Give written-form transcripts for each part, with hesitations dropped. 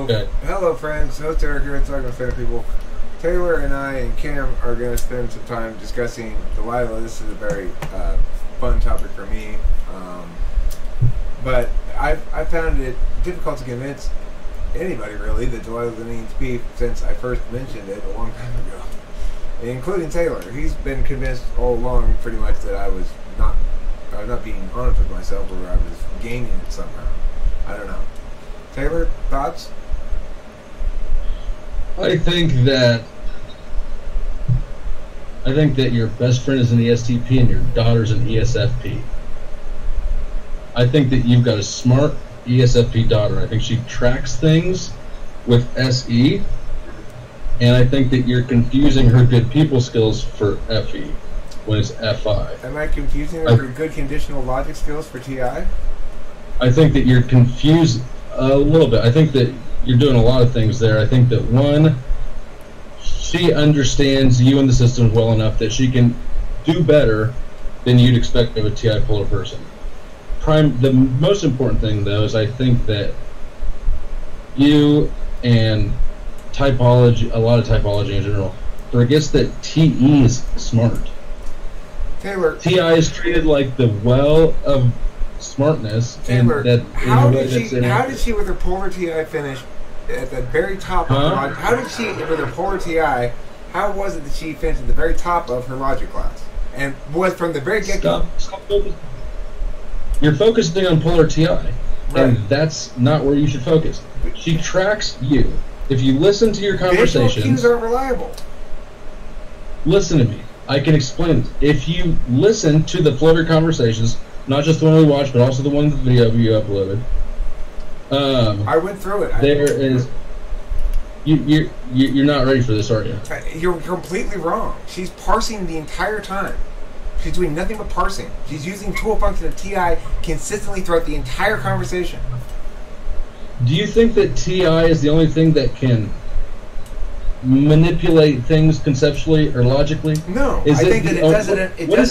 Hello friends, host Eric here, talking to fan people. Taylor and I and Cam are going to spend some time discussing Delilah. This is a very fun topic for me, but I found it difficult to convince anybody really that Delilah needs beef since I first mentioned it a long time ago, including Taylor. He's been convinced all along pretty much that I was not being honest with myself, or I was gaining it somehow. I don't know. Taylor, thoughts? I think that your best friend is an ESTP and your daughter's an ESFP. I think that you've got a smart ESFP daughter. I think she tracks things with SE, and I think that you're confusing her good people skills for FE when it's FI. Am I confusing her for good conditional logic skills for TI? I think that you're confused a little bit. I think that you're doing a lot of things there. I think that, one, she understands you and the system well enough that she can do better than you'd expect of a TI polar person. The most important thing, though, is I think that you and Typology, a lot of Typology in general, forgets that TE is smart. Taylor, TI is treated like the well of smartness. Taylor, and that how did she with her polar TI finish at the very top of her logic? How did she with her polar TI? How was it that she finished at the very top of her logic class and was from the very get-go? Stop. You're focusing on polar TI, right, and that's not where you should focus. She tracks you. If you listen to your conversations, visual cues aren't reliable. Listen to me. I can explain it. If you listen to the floater conversations, not just the one we watched, but also the one in the video you uploaded. I went through it. There is. You're not ready for this, are you? You're completely wrong. She's parsing the entire time. She's doing nothing but parsing. She's using tool function of TI consistently throughout the entire conversation. Do you think that TI is the only thing that can manipulate things conceptually or logically? No, I think that it does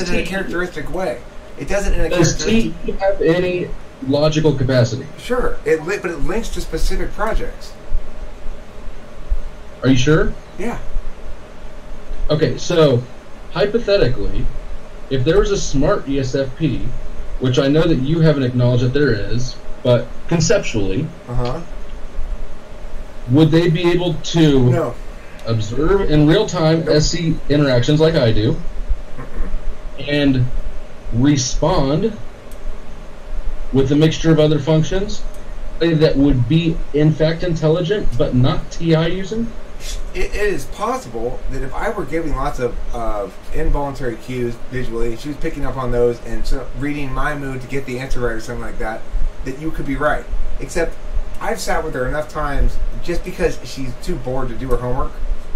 it in a characteristic way. It does it in a characteristic. Does TI have any logical capacity? Sure, but it links to specific projects. Are you sure? Yeah. Okay, so hypothetically, if there was a smart ESFP, which I know that you haven't acknowledged that there is, but conceptually, would they be able to observe in real time SC interactions like I do, and respond with a mixture of other functions that would be in fact intelligent but not TI using? It is possible that if I were giving lots of involuntary cues visually, she was picking up on those and reading my mood to get the answer right or something like that, that you could be right. Except I've sat with her enough times just because she's too bored to do her homework.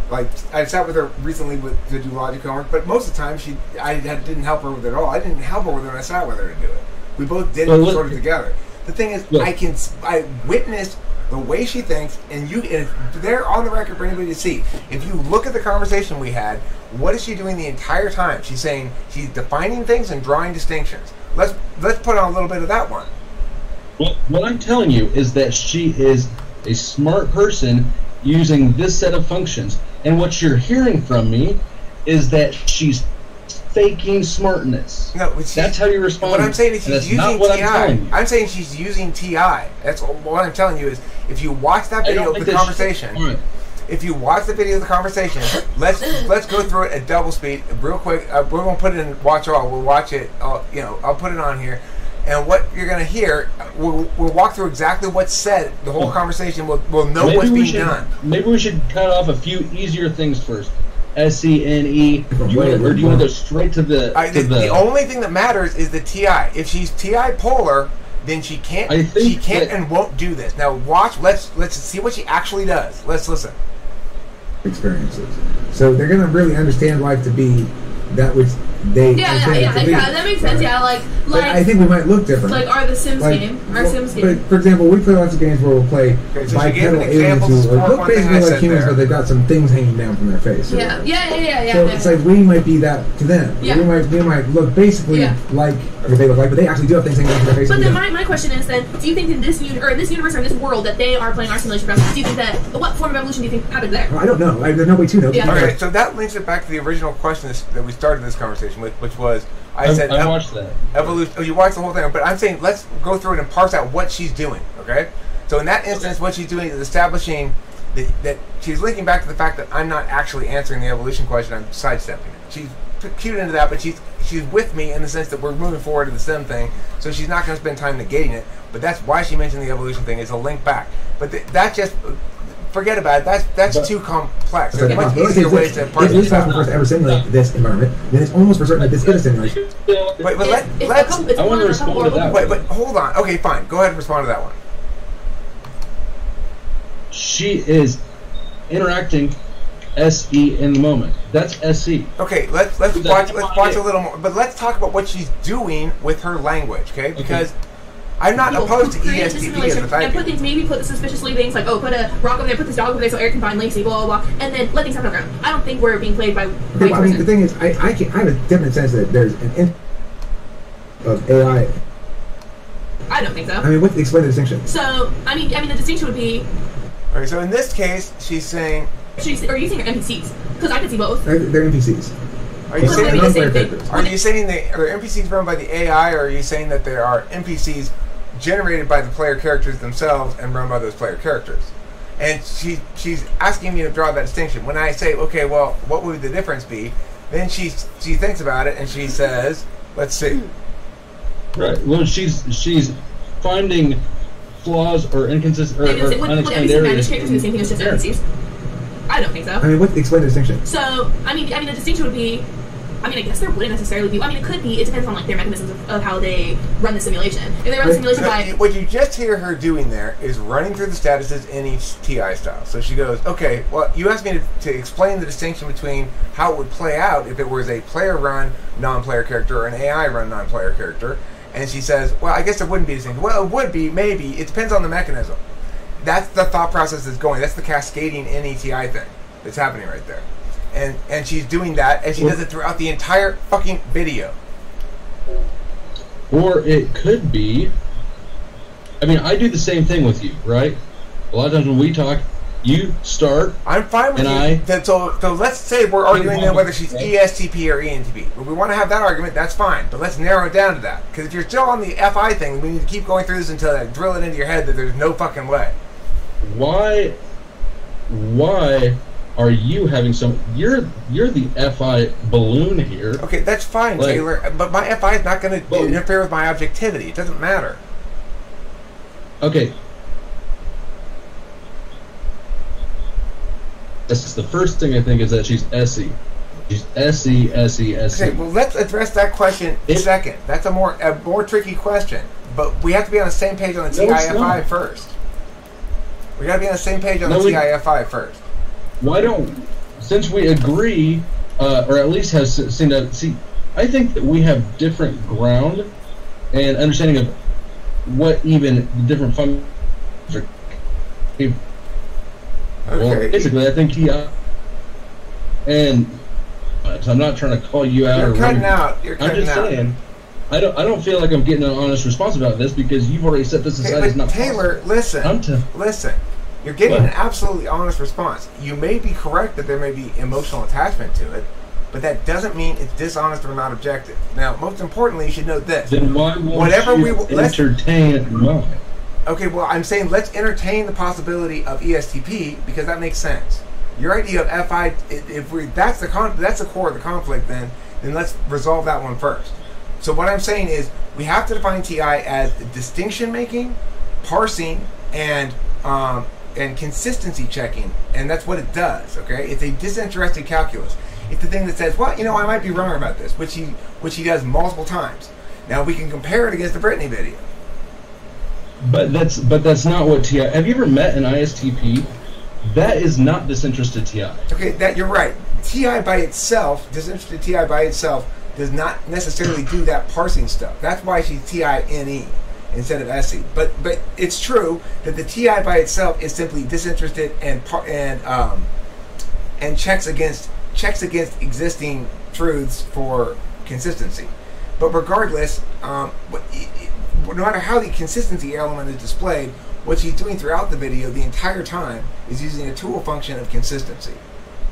Like, I've sat with her recently to do logic homework, but most of the time I didn't help her with it at all. I didn't help her with it when I sat with her to do it. We both did it sort of together. The thing is, I witnessed the way she thinks, and they're on the record for anybody to see. If you look at the conversation we had, what is she doing the entire time? She's saying she's defining things and drawing distinctions. Let's put on a little bit of that one. Well, what I'm telling you is that she is a smart person using this set of functions, and what you're hearing from me is that she's faking smartness. No, that's how you respond. What I'm saying is she's using TI. I'm saying she's using TI. That's what I'm telling you is, if you watch that video of the conversation, if you watch the video of the conversation, let's go through it at double speed, real quick. We're gonna put it in watch all. We'll watch it. I'll put it on here, and what you're gonna hear, we'll walk through exactly what's said. The whole conversation. We'll know what's being done. Maybe we should cut off a few easier things first. SCNE, or do you want to go straight to the? The only thing that matters is the TI. If she's TI polar, then she can't. She can't and won't do this. Now watch. Let's see what she actually does. Let's listen. Experiences. So they're going to really understand life to be that which they that makes sense. Yeah, like I think we might look different. Like our Sims game. But for example, we play lots of games where we'll play bipedal aliens who look basically like humans, but they've got some things hanging down from their face. So it's like we might be that to them. Yeah. We might look basically like what they look like, but they actually do have things hanging down from their face. But then my question is then, do you think in this universe or in this world that they are playing our simulation process, do you think that what form of evolution do you think happened there? Well, I don't know. There's no way to know. Yeah. Okay, so that links it back to the original question that we started this conversation with, which was I watched that. Evolution. Oh, you watched the whole thing, but I'm saying let's go through it and parse out what she's doing. Okay, so in that instance, what she's doing is establishing that she's linking back to the fact that I'm not actually answering the evolution question. I'm sidestepping it. She's cued into that, but she's with me in the sense that we're moving forward to the sim thing. So she's not going to spend time negating it. But that's why she mentioned the evolution thing is a link back. But that just. Forget about it. That's too complex. There's much easier ways to parse it out. If it's possible for us to ever simulate this environment, then it's almost for certain that this is a simulation. But let's. I want to respond to that. But hold on. Okay, fine. Go ahead and respond to that one. She is interacting SE in the moment. That's SE. Okay, let's watch a little more. But let's talk about what she's doing with her language, okay? Because. I'm not opposed to ESTP as a type. And maybe put the suspiciously things like, put a rock over there, put this dog over there so Eric can find Lacey, blah, blah, blah, and then let things happen on the ground. I don't think we're being played by well, I mean, the thing is, I have a definite sense that there's an of AI. I don't think so. I mean, explain the distinction. So, I mean, the distinction would be... Okay, so in this case, she's saying... Are you saying they're NPCs? Because I could see both. They're NPCs. Are you saying they're NPCs run by the AI, or are you saying that there are NPCs generated by the player characters themselves and run by those player characters? And she's asking me to draw that distinction. When I say, okay, well, what would the difference be? Then she thinks about it and she says, let's see. Right. Well, she's finding flaws or inconsistent or unexplained areas. Characters do the same thing as just NPCs? I don't think so. I mean, explain the distinction. So, I mean, the distinction would be. I mean, I guess there wouldn't necessarily be. I mean, it could be. It depends on like their mechanisms of how they run the simulation. If they run the simulation by what you just hear her doing there is running through the statuses in each TI style. So she goes, okay, well, you asked me to explain the distinction between how it would play out if it was a player-run non-player character or an AI-run non-player character, and she says, well, I guess there wouldn't be a distinction. Well, it would be, maybe. It depends on the mechanism. That's the thought process that's going. That's the cascading NETI thing that's happening right there. And she's doing that, and she does it throughout the entire fucking video. Or it could be... I mean, I do the same thing with you, right? A lot of times when we talk, you start... I'm fine with you. So let's say we're arguing then whether she's ESTP or ENTP. If we want to have that argument, that's fine. But let's narrow it down to that. Because if you're still on the FI thing, we need to keep going through this until I drill it into your head that there's no fucking way. Why are you having some... You're the FI balloon here. Okay, that's fine, like, Taylor. But my FI is not going to interfere with my objectivity. It doesn't matter. Okay. This is the first thing I think is that she's SE. She's SE. Okay, well, let's address that question second. That's a more tricky question. But we have to be on the same page on the TIFI first. We got to be on the same page on the TIFI first. Why don't, since we agree, or at least have seen that, I think that we have different ground and understanding of what even the different functions are. Okay. Well, basically, I think TI, and I'm not trying to call you out. You're cutting out. I'm just saying, I don't feel like I'm getting an honest response about this because you've already set this aside as not Taylor, possible. Listen. You're getting an absolutely honest response. You may be correct that there may be emotional attachment to it, but that doesn't mean it's dishonest or not objective. Now, most importantly, you should note this. Then why won't you entertain it? No. Okay, well, I'm saying let's entertain the possibility of ESTP because that makes sense. Your idea of FI, that's the core of the conflict, then let's resolve that one first. So what I'm saying is we have to define TI as distinction making, parsing, and consistency checking, and that's what it does. Okay, it's a disinterested calculus. It's the thing that says, well, I might be wrong about this, which he does multiple times. Now we can compare it against the Brittany video. But that's not what TI. Have you ever met an ISTP? That is not disinterested TI. Okay, that you're right. TI by itself, disinterested TI by itself, does not necessarily do that parsing stuff. That's why she's TINE instead of SE. But it's true that the TI by itself is simply disinterested and checks against existing truths for consistency. But regardless, no matter how the consistency element is displayed, what she's doing throughout the video the entire time is using a tool function of consistency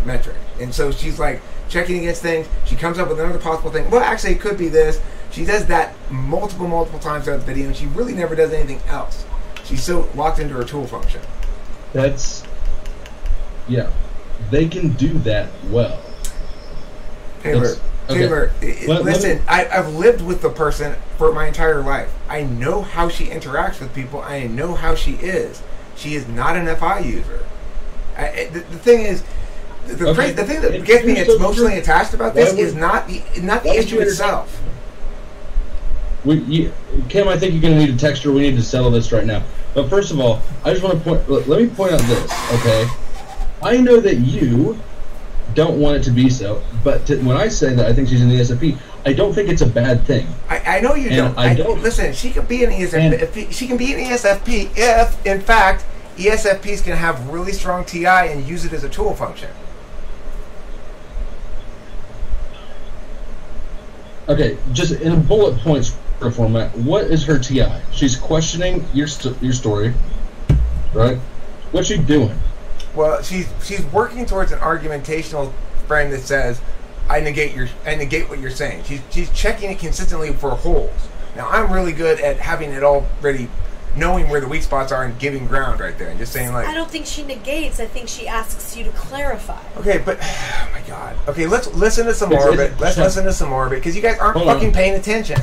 metric. And so she's like checking against things. She comes up with another possible thing. Well, actually, it could be this. She does that multiple times throughout the video, and she really never does anything else. She's so locked into her tool function. Yeah. They can do that well. Taylor, listen, I've lived with the person for my entire life. I know how she interacts with people. I know how she is. She is not an FI user. The thing is, the thing that gets me emotionally attached about this is not the issue itself. Kim, I think you're going to need a text her. We need to settle this right now. But first of all, I just want to let me point out this, okay? I know that you don't want it to be so, but when I say that I think she's in the ESFP, I don't think it's a bad thing. I know you don't. I don't. Listen, she could be an ESFP. She can be an ESFP if, in fact, ESFPs can have really strong TI and use it as a tool function. Okay, just in a bullet points format, what is her TI? She's questioning your story, right? What's she doing? Well, she's working towards an argumentational frame that says, I negate what you're saying. She's checking it consistently for holes. Now, I'm really good at having it already, knowing where the weak spots are and giving ground right there, and just saying like. I don't think she negates. I think she asks you to clarify. Okay, but oh my God. Okay, let's listen to some more of it. Let's listen to some more of it because you guys aren't fucking paying attention.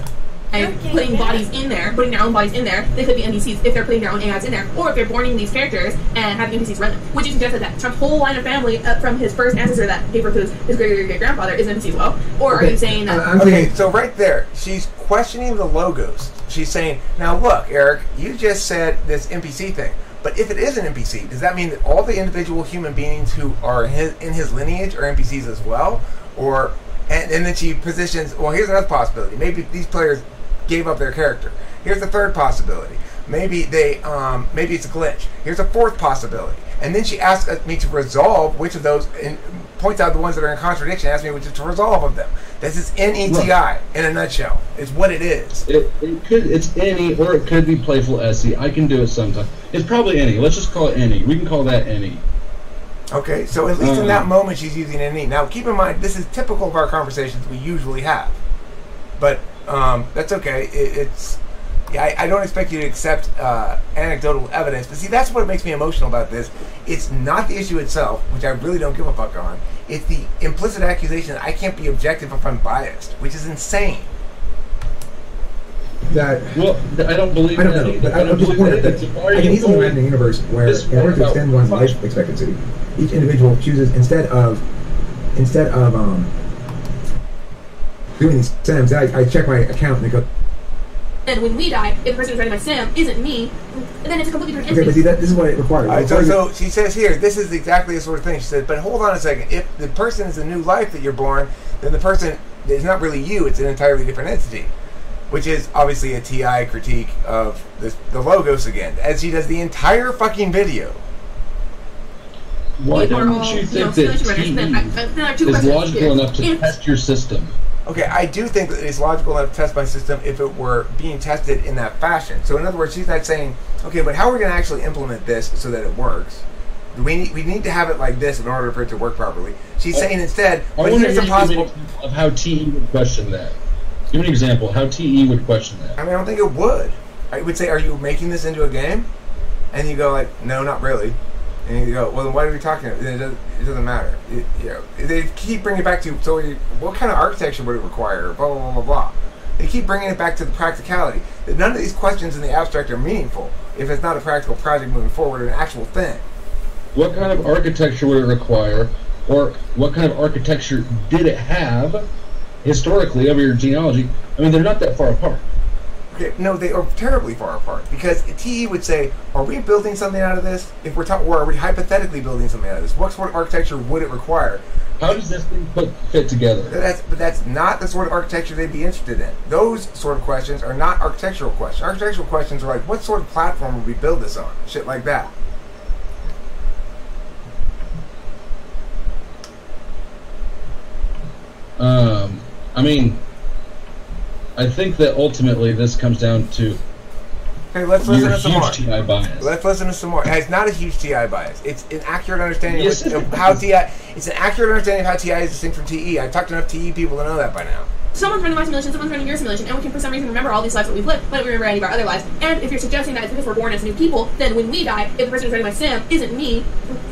And putting bodies in there, putting their own bodies in there, they could be NPCs if they're putting their own AIs in there, or if they're borning these characters and having NPCs run them. Would you suggest that Trump's whole line of family, from his first ancestor that gave birth to his great-great-great-grandfather, is NPC as well? Or are you saying that... Okay, so right there, she's questioning the logos. She's saying, now look, Eric, you just said this NPC thing, but if it is an NPC, does that mean that all the individual human beings who are in his lineage are NPCs as well? Or, and then she positions, well, here's another possibility. Maybe these players gave up their character. Here's the third possibility. Maybe maybe it's a glitch. Here's a fourth possibility. And then she asks me to resolve which of those, and points out the ones that are in contradiction, asks me which is to resolve of them. This is NETI in a nutshell. It's what it is. It's any, or it could be playful SE. I can do it sometimes. It's probably any. Let's just call it any. We can call that any. Okay, so at least in that moment she's using NE. Now keep in mind, this is typical of our conversations we usually have. But that's okay. I don't expect you to accept anecdotal evidence, but see, that's what makes me emotional about this. It's not the issue itself, which I really don't give a fuck on. It's the implicit accusation that I can't be objective if I'm biased, which is insane. I don't believe that. I don't know, but I'm just pointing that I can easily imagine a universe where, in order to extend one's life expectancy, each individual chooses instead of doing these sims, I check my account and it goes. And when we die, if the person who's writing my sim isn't me, then it's a completely different entity. Okay, but see, this is what it requires. So she says here, this is exactly the sort of thing. She said, but hold on a second. If the person is a new life that you're born, then the person is not really you. It's an entirely different entity, which is obviously a TI critique of the logos again, as she does the entire fucking video. Why don't you think that TE is logical enough to test your system? Okay, I do think that it's logical enough to test my system if it were being tested in that fashion. So in other words, she's not saying, okay, but how are we going to actually implement this so that it works? We need to have it like this in order for it to work properly. She's saying instead, but here's a possible... of how TE would question that. Give me an example how TE would question that. I mean, I don't think it would. I would say, are you making this into a game? And you go like, no, not really. And you go, well, then why are we talking? It doesn't matter. They keep bringing it back to, so what kind of architecture would it require? Blah, blah, blah, blah, blah. They keep bringing it back to the practicality. That none of these questions in the abstract are meaningful if it's not a practical project moving forward or an actual thing. What kind of architecture would it require? Or what kind of architecture did it have historically over your genealogy? I mean, they're not that far apart. Okay, no, they are terribly far apart because TE would say, "Are we building something out of this? If we're talking, or are we hypothetically building something out of this? What sort of architecture would it require?" How does this thing fit together? But that's not the sort of architecture they'd be interested in. Those sort of questions are not architectural questions. Architectural questions are like, what sort of platform would we build this on? Shit like that. I mean, I think that ultimately this comes down to okay, let's listen to some more. TI bias. Let's listen to some more. It's not a huge TI bias. It's an accurate understanding of how TI. It's an accurate understanding of how TI is distinct from TE. I've talked to enough TE people to know that by now. Someone's running my simulation, someone's running your simulation, and we can for some reason remember all these lives that we've lived, but we remember any of our other lives. And if you're suggesting that it's because we're born as new people, then when we die, if the person who's running my sim isn't me,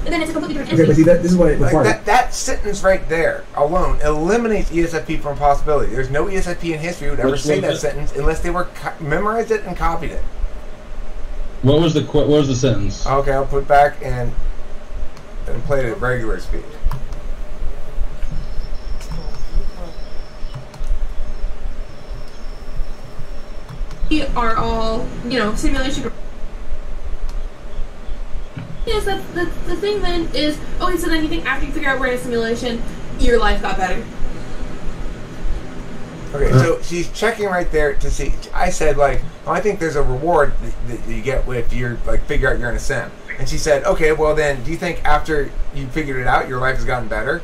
then it's a completely different entity. Okay, but see, this is what it requires. Like that sentence right there alone eliminates ESFP from possibility. There's no ESFP in history who would ever say that sentence unless they were memorized it and copied it. What was the sentence? Okay, I'll put back and play it at regular speed. We are all, simulation. Yes, that's the thing then is, okay, so then you think after you figure out we're in a simulation, your life got better. Okay, so she's checking right there to see. I said, like, oh, I think there's a reward that you get if you're, like, figure out you're in a sim. And she said, okay, well then, do you think after you figured it out, your life has gotten better?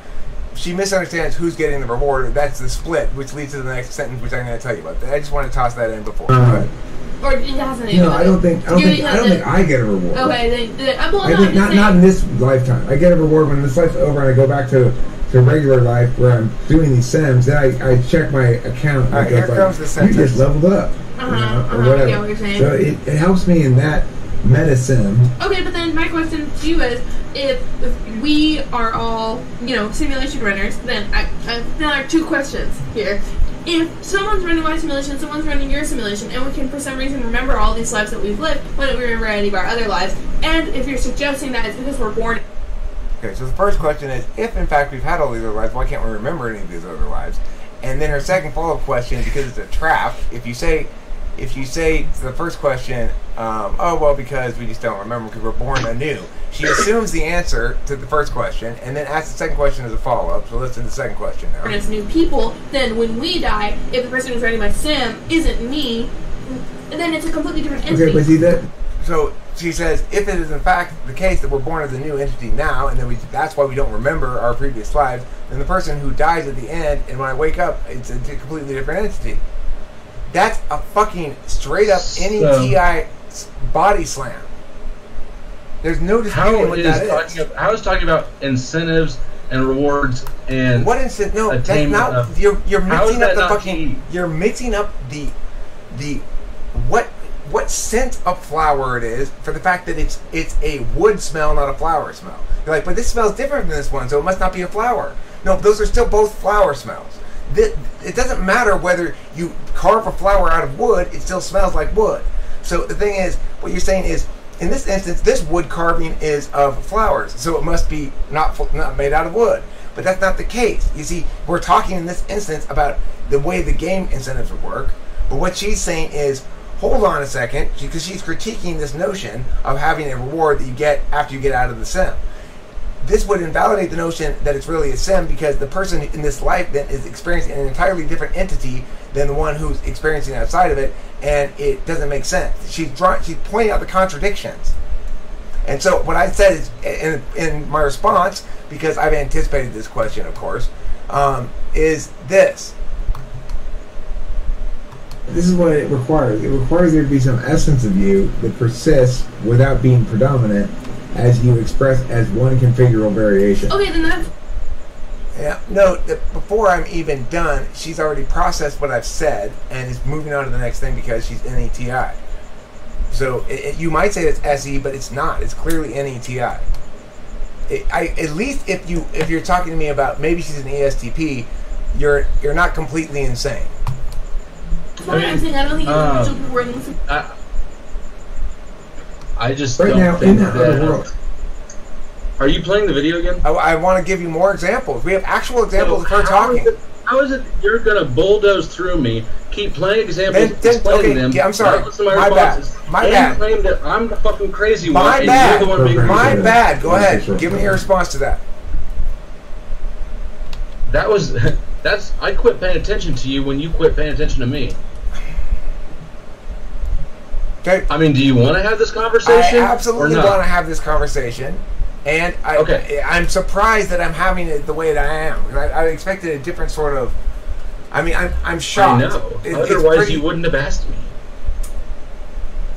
She misunderstands who's getting the reward. That's the split, which leads to the next sentence, which I'm going to tell you about. I just want to toss that in before. Or it hasn't. No, I don't think I get a reward. Okay, then I think not in this lifetime. I get a reward when this life's over and I go back to regular life where I'm doing these sims. Then I check my account. And here comes the sentence. You just leveled up, or whatever. I get what you're saying. So it helps me in that meta sim. Okay, but then my question to you is, if we are all, simulation runners, then there are two questions here. If someone's running my simulation, someone's running your simulation, and we can for some reason remember all these lives that we've lived, why don't we remember any of our other lives? And if you're suggesting that it's because we're born... Okay, so the first question is, if in fact we've had all these other lives, why can't we remember any of these other lives? And then her second follow-up question, because it's a trap, if you say to the first question, oh, well, because we just don't remember because we're born anew, she assumes the answer to the first question and then asks the second question as a follow-up. So listen to the second question now. As new people, then when we die, if the person who's running my sim isn't me, then it's a completely different entity. Okay, but see that... So she says, if it is in fact the case that we're born as a new entity now, and then that's why we don't remember our previous lives, then the person who dies at the end, and when I wake up, it's a completely different entity. That's a fucking straight up NETI body slam. There's no disputing what that is. How is talking about incentives and rewards and what incentive? No, that's not. You're mixing up the fucking. You're mixing up the what scent of flower it is for the fact that it's a wood smell, not a flower smell. You're like, but this smells different than this one, so it must not be a flower. No, those are still both flower smells. It doesn't matter whether you carve a flower out of wood; it still smells like wood. So the thing is, what you're saying is, in this instance, this wood carving is of flowers, so it must be not made out of wood. But that's not the case. You see, we're talking in this instance about the way the game incentives would work. But what she's saying is, hold on a second, because she's critiquing this notion of having a reward that you get after you get out of the sim. This would invalidate the notion that it's really a sim because the person in this life then is experiencing an entirely different entity than the one who's experiencing outside of it, and it doesn't make sense. She's pointing out the contradictions. And so what I said is, in my response, because I've anticipated this question, of course, is this. This is what it requires. It requires there to be some essence of you that persists without being predominant as you express as one configurable variation. Okay, then that's... Yeah, no, before I'm even done, she's already processed what I've said and is moving on to the next thing because she's NETI. So you might say it's SE, but it's not. It's clearly NETI. At least if you're talking to me about maybe she's an ESTP, you're not completely insane. I'm saying I don't think it's wording. I just right don't now think in that other world. Are you playing the video again? I want to give you more examples. We have actual examples of her talking. How is it you're gonna bulldoze through me, keep playing examples, explaining them? Yeah, I'm sorry. Not listen to My bad. responses, My and bad. claim that I'm the fucking crazy one, My and bad. you're the one being My crazy. bad. Go ahead. Give me your response to that. That was that's. I quit paying attention to you when you quit paying attention to me. Okay. I mean, do you want to have this conversation? I absolutely want to have this conversation, and I'm surprised that I'm having it the way that I am. I expected a different sort of. I mean, I'm shocked. I know. Otherwise, you wouldn't have asked me.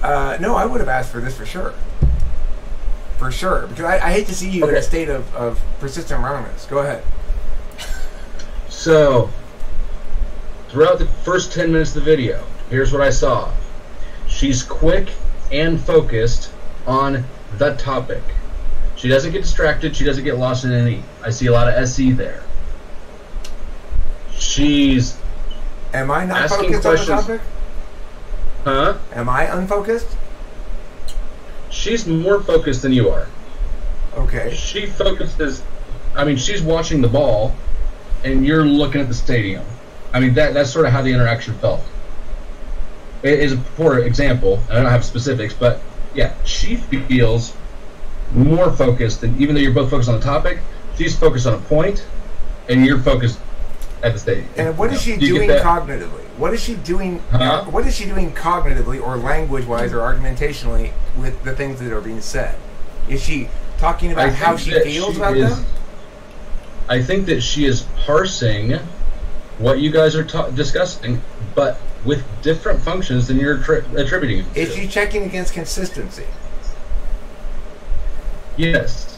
No, I would have asked for this for sure. For sure, because I hate to see you in a state of persistent wrongness. Go ahead. So, throughout the first 10 minutes of the video, here's what I saw. She's quick and focused on the topic. She doesn't get distracted. She doesn't get lost in any. I see a lot of SE there. She's Am I not asking focused questions. on the topic? Huh? Am I unfocused? She's more focused than you are. Okay. She focuses. I mean, she's watching the ball, and you're looking at the stadium. I mean, that's sort of how the interaction felt. It is a poor example. I don't have specifics, but yeah, she feels more focused than, even though you're both focused on the topic, she's focused on a point, and you're focused at the stadium. And what is she doing cognitively? What is she doing? What is she doing cognitively, or language-wise, or argumentationally, with the things that are being said? Is she talking about how she feels about them? I think that she is parsing what you guys are discussing, but with different functions than you're attributing it to. Is she checking against consistency? Yes.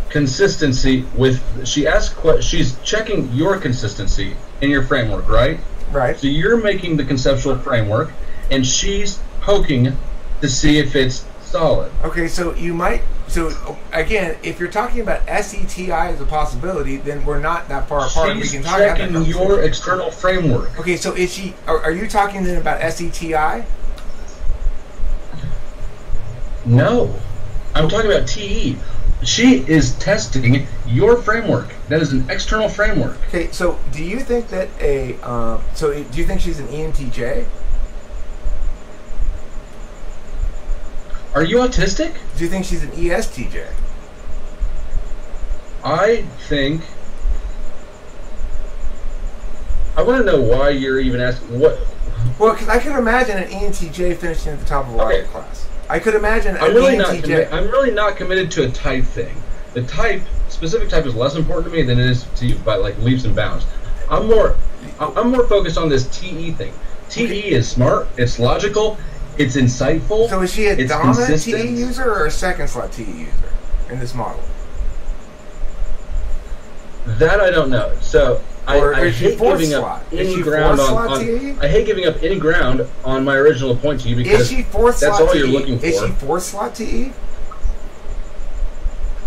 Consistency with... she's checking your consistency in your framework, right? Right. So you're making the conceptual framework, and she's poking to see if it's solid. Okay, so you might... So, again, if you're talking about SETI as a possibility, then we're not that far apart. She's we can talk checking your external framework. Okay, so is she... Are you talking then about SETI? No. I'm talking about TE. She is testing your framework. That is an external framework. Okay, so do you think that do you think she's an ENTJ? Are you autistic? Do you think she's an ESTJ? I think... I want to know why you're even asking what... Well, because I could imagine an ENTJ finishing at the top of a logic class. I could imagine an ENTJ... I'm really not committed to a type thing. The specific type is less important to me than it is to you by like leaps and bounds. I'm more focused on this TE thing. TE is smart, it's logical, it's insightful. So is she a dominant consistent. TE user or a second slot TE user in this model? That I don't know. So I hate giving up any ground on I hate giving up any ground on my original point to you because is she fourth that's slot all TE? you're looking for. Is she fourth slot TE?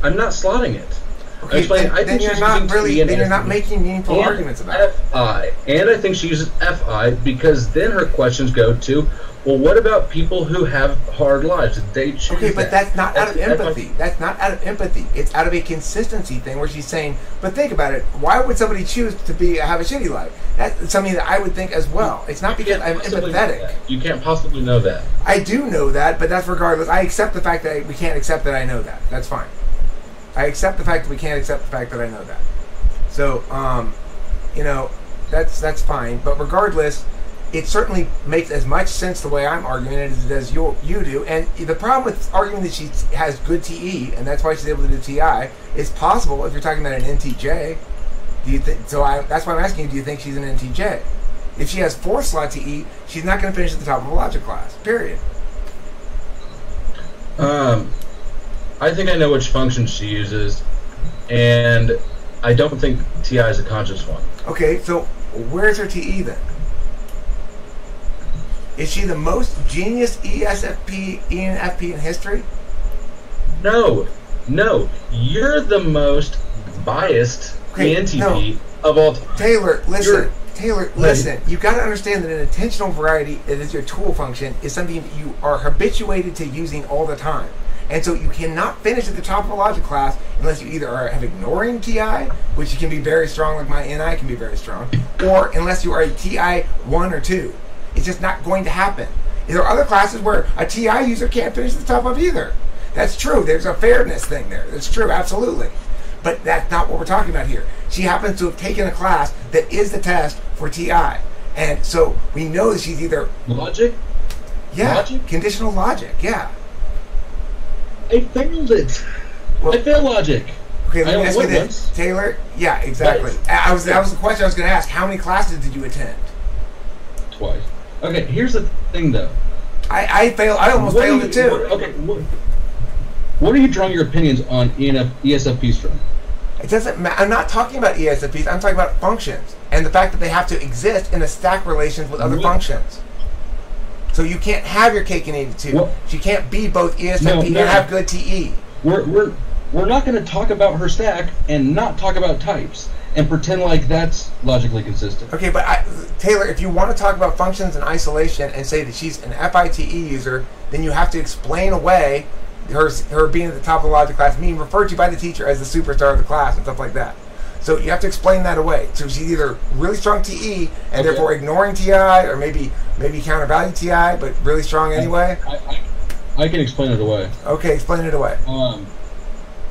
I'm not slotting it. Okay, then you're not really. Then you're not making meaningful arguments about it. FI, and I think she uses FI because then her questions go to, well, what about people who have hard lives? Did they choose Okay, but that's not out of empathy. FI. That's not out of empathy. It's out of a consistency thing where she's saying, but think about it. Why would somebody choose to have a shitty life? That's something that I would think as well. It's not because I'm empathetic. You can't possibly know that. I do know that, but that's regardless. I accept the fact that we can't accept that I know that. That's fine. I accept the fact that we can't accept the fact that I know that. So, that's fine. But regardless, it certainly makes as much sense the way I'm arguing it as it does you do. And the problem with arguing that she has good TE, and that's why she's able to do TI, is possible if you're talking about an NTJ. Do you think? So that's why I'm asking you. Do you think she's an NTJ? If she has fourth slot TE, she's not going to finish at the top of a logic class. Period. I think I know which function she uses, and I don't think TI is a conscious one. Okay, so where's her TE then? Is she the most genius ESFP, ENFP in history? No. You're the most biased ENTP of all time. Taylor, listen. You've got to understand that an attentional variety, that is your tool function, is something that you are habituated to using all the time. And so you cannot finish at the top of a logic class unless you either have ignoring TI, which can be very strong, like my NI can be very strong, or unless you are a TI 1 or 2. It's just not going to happen. There are other classes where a TI user can't finish at the top of either. That's true. There's a fairness thing there. That's true, absolutely. But that's not what we're talking about here. She happens to have taken a class that is the test for TI. And so we know that she's either... Logic? Yeah, Logic? Conditional logic, yeah. I failed it. Well, I failed logic. Okay, let me I ask you went this. once. Taylor? Yeah, exactly. That was the question I was going to ask. How many classes did you attend? Twice. Okay, here's the thing, though. I failed. I almost failed it too. What are you drawing your opinions on ESFPs from? It doesn't matter. I'm not talking about ESFPs. I'm talking about functions and the fact that they have to exist in a stack relations with other functions. So you can't have your cake and eat it too. She can't be both ESFP and have good TE. We're not going to talk about her stack and not talk about types and pretend like that's logically consistent. Okay, but Taylor, if you want to talk about functions in isolation and say that she's an FITE user, then you have to explain away her being at the top of the logic class, being referred to by the teacher as the superstar of the class and stuff like that. So you have to explain that away. So she's either really strong TE and therefore ignoring TI, or maybe countervalue TI, but really strong anyway. I can explain it away. Okay, explain it away.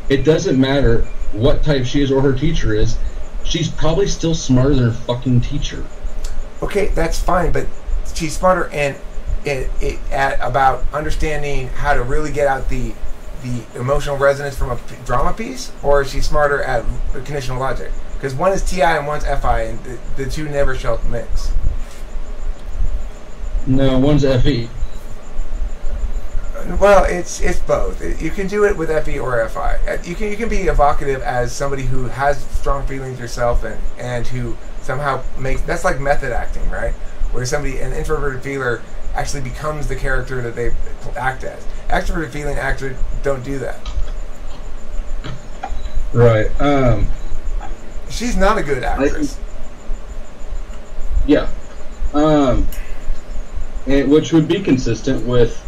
It doesn't matter what type she is or her teacher is. She's probably still smarter than her fucking teacher. Okay, that's fine, but she's smarter at about understanding how to really get out the emotional resonance from a drama piece, or is she smarter at conditional logic? Because one is TI and one's FI, and the two never shall mix. No, one's FE. Well, it's both. You can do it with FE or FI. You can be evocative as somebody who has strong feelings yourself and who somehow makes... That's like method acting, right? Where an introverted feeler actually becomes the character that they act as. Extroverted feeling actors don't do that. Right. She's not a good actress. Yeah. And which would be consistent with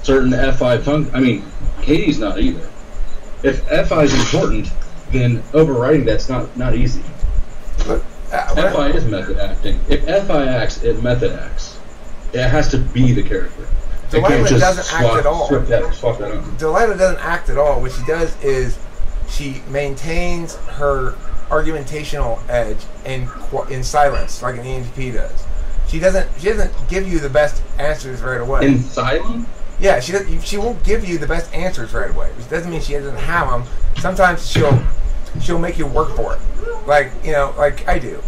certain FI I mean, Katie's not either. If FI is important, then overriding that's not easy. But, FI is method acting. If FI acts, it method acts. It has to be the character. Delilah doesn't act at all. Swap that on. Delilah doesn't act at all. What she does is she maintains her argumentational edge in silence, like an ENTP does. She doesn't give you the best answers right away. In silence? Yeah, she won't give you the best answers right away. Which doesn't mean she doesn't have them. Sometimes she'll make you work for it, like I do.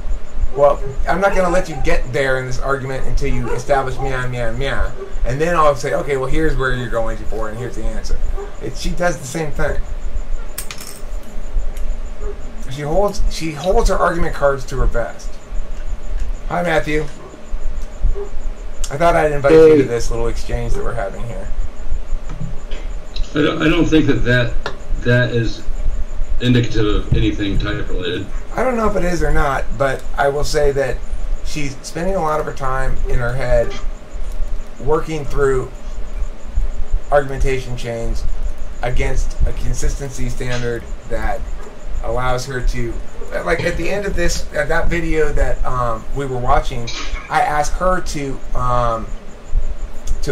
Well, I'm not going to let you get there in this argument until you establish meow, meow, meow. And then I'll say, okay, well, here's where you're going for, and here's the answer. She does the same thing. She holds her argument cards to her vest. Hi, Matthew. I thought I'd invite you to this little exchange that we're having here. I don't think that is indicative of anything type related. I don't know if it is or not, but I will say that she's spending a lot of her time in her head working through argumentation chains against a consistency standard that allows her to, like at the end of that video that we were watching, I asked her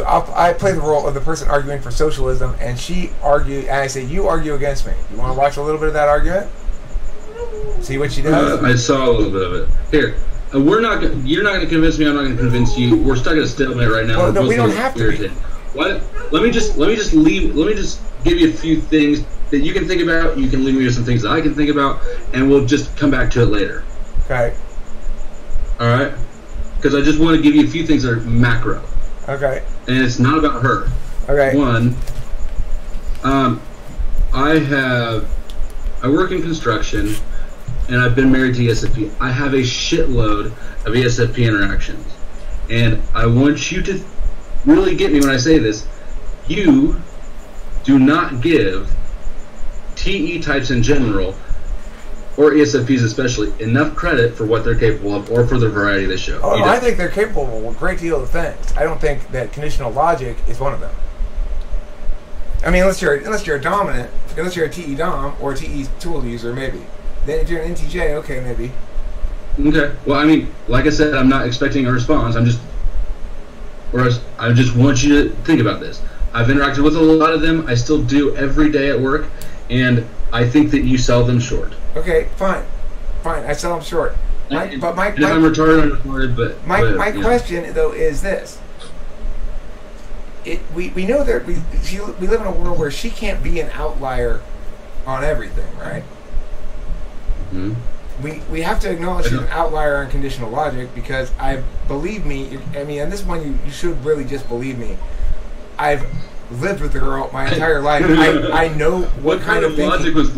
I play the role of the person arguing for socialism, and she argued, and I said, you argue against me. You want to watch a little bit of that argument? See what she does? I saw a little bit of it. Here, you're not going to convince me, I'm not going to convince you. We're stuck at a stalemate right now. Well, no, we don't have to be. Let me just give you a few things that you can think about. You can leave me with some things that I can think about, and we'll just come back to it later. Okay. All right? Because I just want to give you a few things that are macro. Okay. And it's not about her. Okay. One, I work in construction, and I've been married to ESFP. I have a shitload of ESFP interactions. And I want you to really get me when I say this. You do not give TE types in general, or ESFPs especially, enough credit for what they're capable of or for the variety they show. Oh, I think they're capable of a great deal of things. I don't think that conditional logic is one of them. I mean, unless you're a dominant, unless you're a TE dom or a TE tool user, maybe. Then if you're an NTJ, okay, maybe. Okay. Well, I mean, like I said, I'm not expecting a response. I just want you to think about this. I've interacted with a lot of them. I still do every day at work, and I think that you sell them short. Okay, fine. I sell them short. If I'm retarded, I'm retarded. But my question though is this: we know that we live in a world where she can't be an outlier on everything, right? Mm-hmm. We have to acknowledge she's an outlier on conditional logic because believe me, I mean, on this one you should really just believe me. I've lived with the girl my entire life. I know what kind of logic was.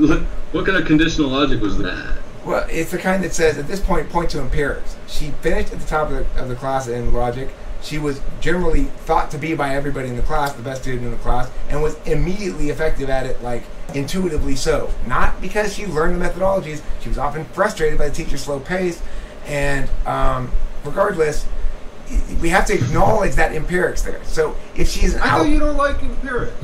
What kind of conditional logic was that? Well, it's the kind that says, at this point to empirics. She finished at the top of the class in logic. She was generally thought to be by everybody in the class, the best student in the class, and was immediately effective at it, like, intuitively so. Not because she learned the methodologies. She was often frustrated by the teacher's slow pace. And regardless, we have to acknowledge that empirics there. So if she's I thought you don't like empirics.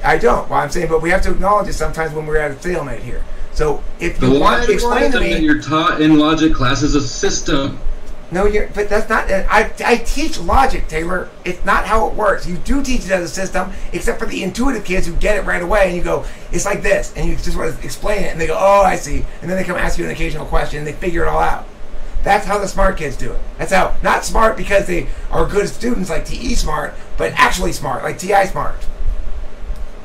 I don't. Well, I'm saying, but we have to acknowledge it sometimes when we're at a stalemate here. So if you want to explain to me, that you're taught in logic class is a system. No, but that's not. I teach logic, Taylor. It's not how it works. You do teach it as a system, except for the intuitive kids who get it right away, and you go, it's like this, and you just want to explain it, and they go, oh, I see, and then they come ask you an occasional question, and they figure it all out. That's how the smart kids do it. That's how, not smart because they are good students like TE smart, but actually smart, like TI smart.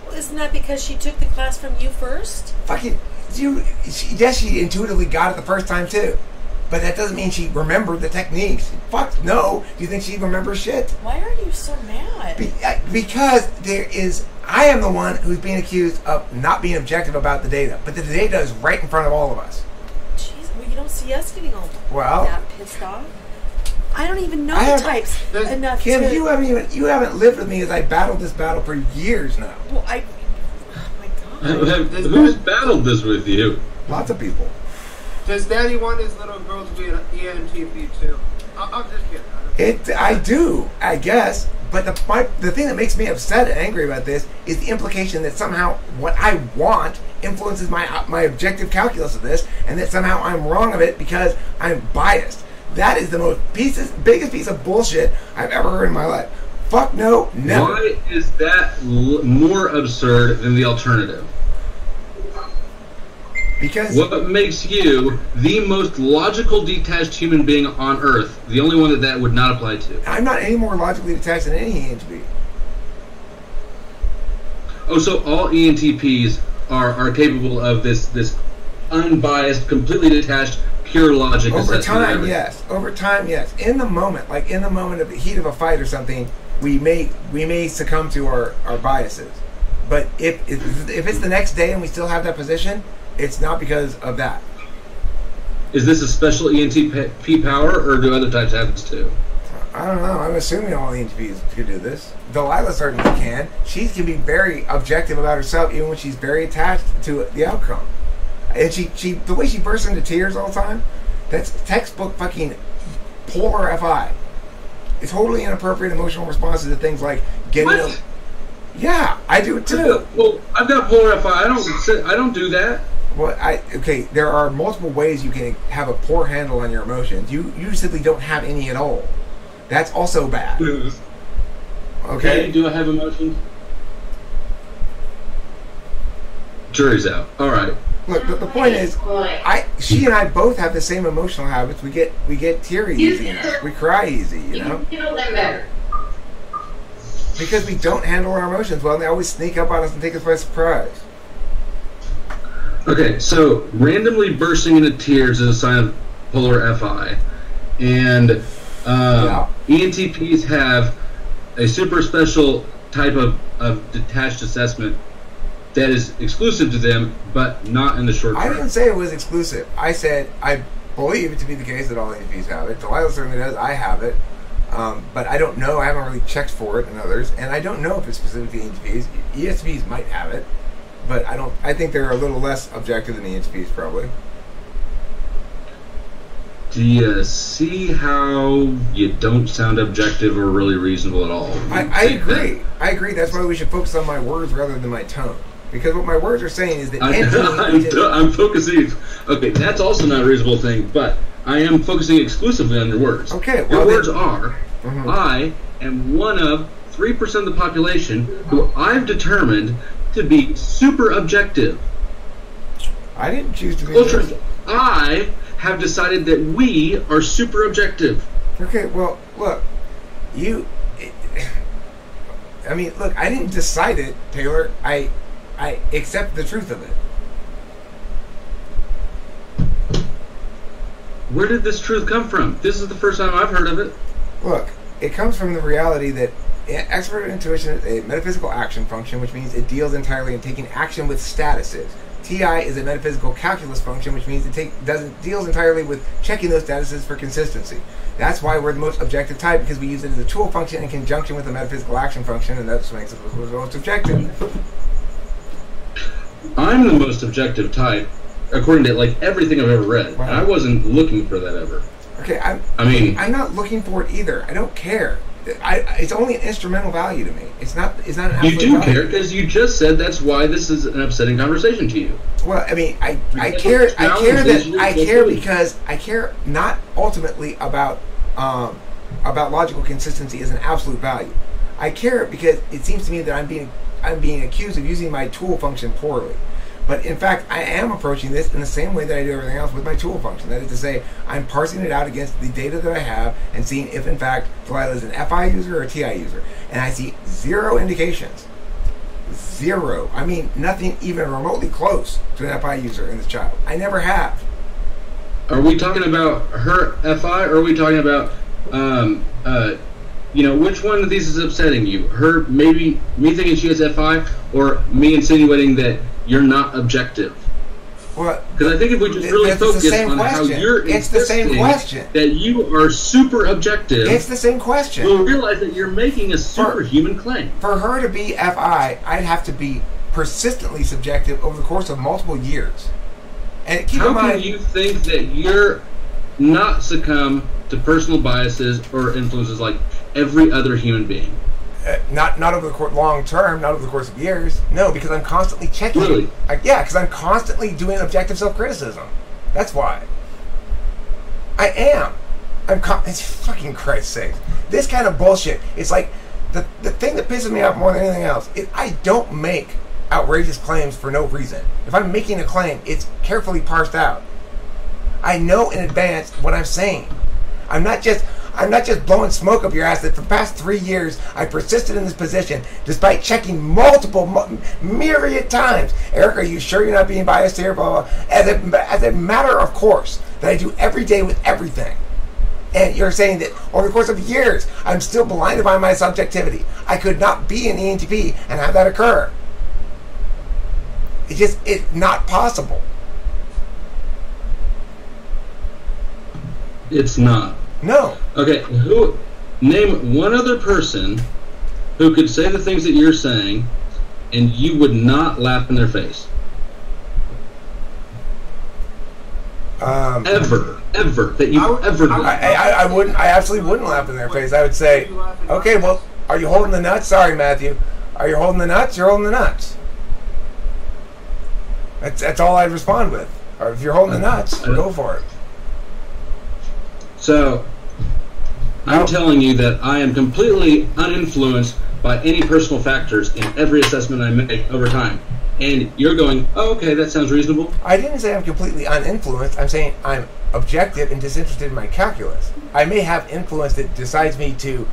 Well, isn't that because she took the class from you first? Fucking, yes, she intuitively got it the first time too. But that doesn't mean she remembered the techniques. Fuck no. You think she remembers shit? Why are you so mad? Because I am the one who's being accused of not being objective about the data. But the data is right in front of all of us. Jeez, well, you don't see us getting all that pissed off. I don't even know the types enough Kim, to... you haven't lived with me as I battled this battle for years now. Well, oh my God. Who's battled this with you? Lots of people. Does Daddy want his little girl to be an ENTP too? I'm just kidding. I do, I guess. But the thing that makes me upset and angry about this is the implication that somehow what I want influences my objective calculus of this, and that somehow I'm wrong of it because I'm biased. That is the biggest piece of bullshit I've ever heard in my life. Fuck no, never. Why is that more absurd than the alternative? Because what makes you the most logical detached human being on Earth, the only one that would not apply to? I'm not any more logically detached than any ENTP. Oh, so all ENTPs are capable of this unbiased, completely detached, pure logic Over assessment. Over time, yes. In the moment, like in the moment of the heat of a fight or something, we may succumb to our biases. But if it's the next day and we still have that position, it's not because of that. Is this a special ENTP power, or do other types have this too? I don't know. I'm assuming all ENTPs can do this. Delilah certainly can. She can be very objective about herself, even when she's very attached to the outcome. And she the way she bursts into tears all the time, that's textbook fucking polar FI. It's totally inappropriate emotional responses to things like getting. What? Yeah, I do it too. Well, I've got polar FI. I don't do that. Well, there are multiple ways you can have a poor handle on your emotions. You simply don't have any at all. That's also bad. Okay? Do I have emotions? Jury's out. All right. Look, the point is, she and I both have the same emotional habits. We get teary easy. We cry easy. You know. Handle them better. Because we don't handle our emotions well, and they always sneak up on us and take us by surprise. Okay, so randomly bursting into tears is a sign of polar FI, and ENTPs have a super special type of detached assessment that is exclusive to them, but not in the short term. I didn't say it was exclusive. I said I believe it to be the case that all ENTPs have it. Delilah certainly does. I have it. But I don't know. I haven't really checked for it in others, and I don't know if it's specific to ENTPs. ESPs might have it, but I don't. I think they're a little less objective than ENTPs, probably. Do you see how you don't sound objective or really reasonable at all? I agree. I agree. That's why we should focus on my words rather than my tone. Because what my words are saying is that I'm focusing. Okay, that's also not a reasonable thing, but I am focusing exclusively on your words. Okay, well, your words are, I am one of 3% of the population who I've determined to be super objective. I didn't choose to be this. I have decided that we are super objective. Okay, well, look, look, I didn't decide it, Taylor. I accept the truth of it. Where did this truth come from? This is the first time I've heard of it. Look, it comes from the reality that expert intuition is a metaphysical action function, which means it deals entirely in taking action with statuses. TI is a metaphysical calculus function, which means it deals entirely with checking those statuses for consistency. That's why we're the most objective type, because we use it as a tool function in conjunction with a metaphysical action function, and that's what makes it the most objective. I'm the most objective type, according to like everything I've ever read. Wow. And I wasn't looking for that ever. Okay, I'm not looking for it either. I don't care. It's only an instrumental value to me. It's not an absolute You do value. care, because you just said that's why this is an upsetting conversation to you. Well, I mean, I care because I care not ultimately about logical consistency as an absolute value. I care because it seems to me that I'm being accused of using my tool function poorly. But in fact, I am approaching this in the same way that I do everything else with my tool function. That is to say, I'm parsing it out against the data that I have and seeing if, in fact, Delilah is an FI user or a TI user. And I see zero indications. Zero. I mean, nothing even remotely close to an FI user in this child. I never have. Are we talking about her FI, or are we talking about, which one of these is upsetting you? Her, maybe me thinking she has FI, or me insinuating that you're not objective? Well, because I think if we just really focus on how you're it's the same question. That you are super objective, it's the same question. We'll realize that you're making a superhuman claim. For her to be FI, I'd have to be persistently subjective over the course of multiple years. And keep in mind, how can you think that you're not succumb to personal biases or influences like every other human being? Not over the long term, not over the course of years. No, because I'm constantly checking. Really? Yeah, because I'm constantly doing objective self-criticism. That's why. I am. It's fucking Christ's sake. This kind of bullshit. It's like the thing that pisses me off more than anything else is I don't make outrageous claims for no reason. If I'm making a claim, it's carefully parsed out. I know in advance what I'm saying. I'm not just blowing smoke up your ass that for the past 3 years I persisted in this position despite checking multiple, myriad times. Eric, are you sure you're not being biased here? Blah, blah, as a matter of course that I do every day with everything. And you're saying that over the course of years I'm still blinded by my subjectivity. I could not be an ENTP and have that occur. It's not possible. It's not. No. Okay, name one other person who could say the things that you're saying and you would not laugh in their face. Ever. That you ever do. I wouldn't. I absolutely wouldn't laugh in their face. I would say, okay, well, are you holding the nuts? Sorry, Matthew. Are you holding the nuts? You're holding the nuts. That's all I'd respond with. Or if you're holding the nuts, go for it. So, I'm telling you that I am completely uninfluenced by any personal factors in every assessment I make over time. And you're going, oh, okay, that sounds reasonable. I didn't say I'm completely uninfluenced. I'm saying I'm objective and disinterested in my calculus. I may have influence that decides me to...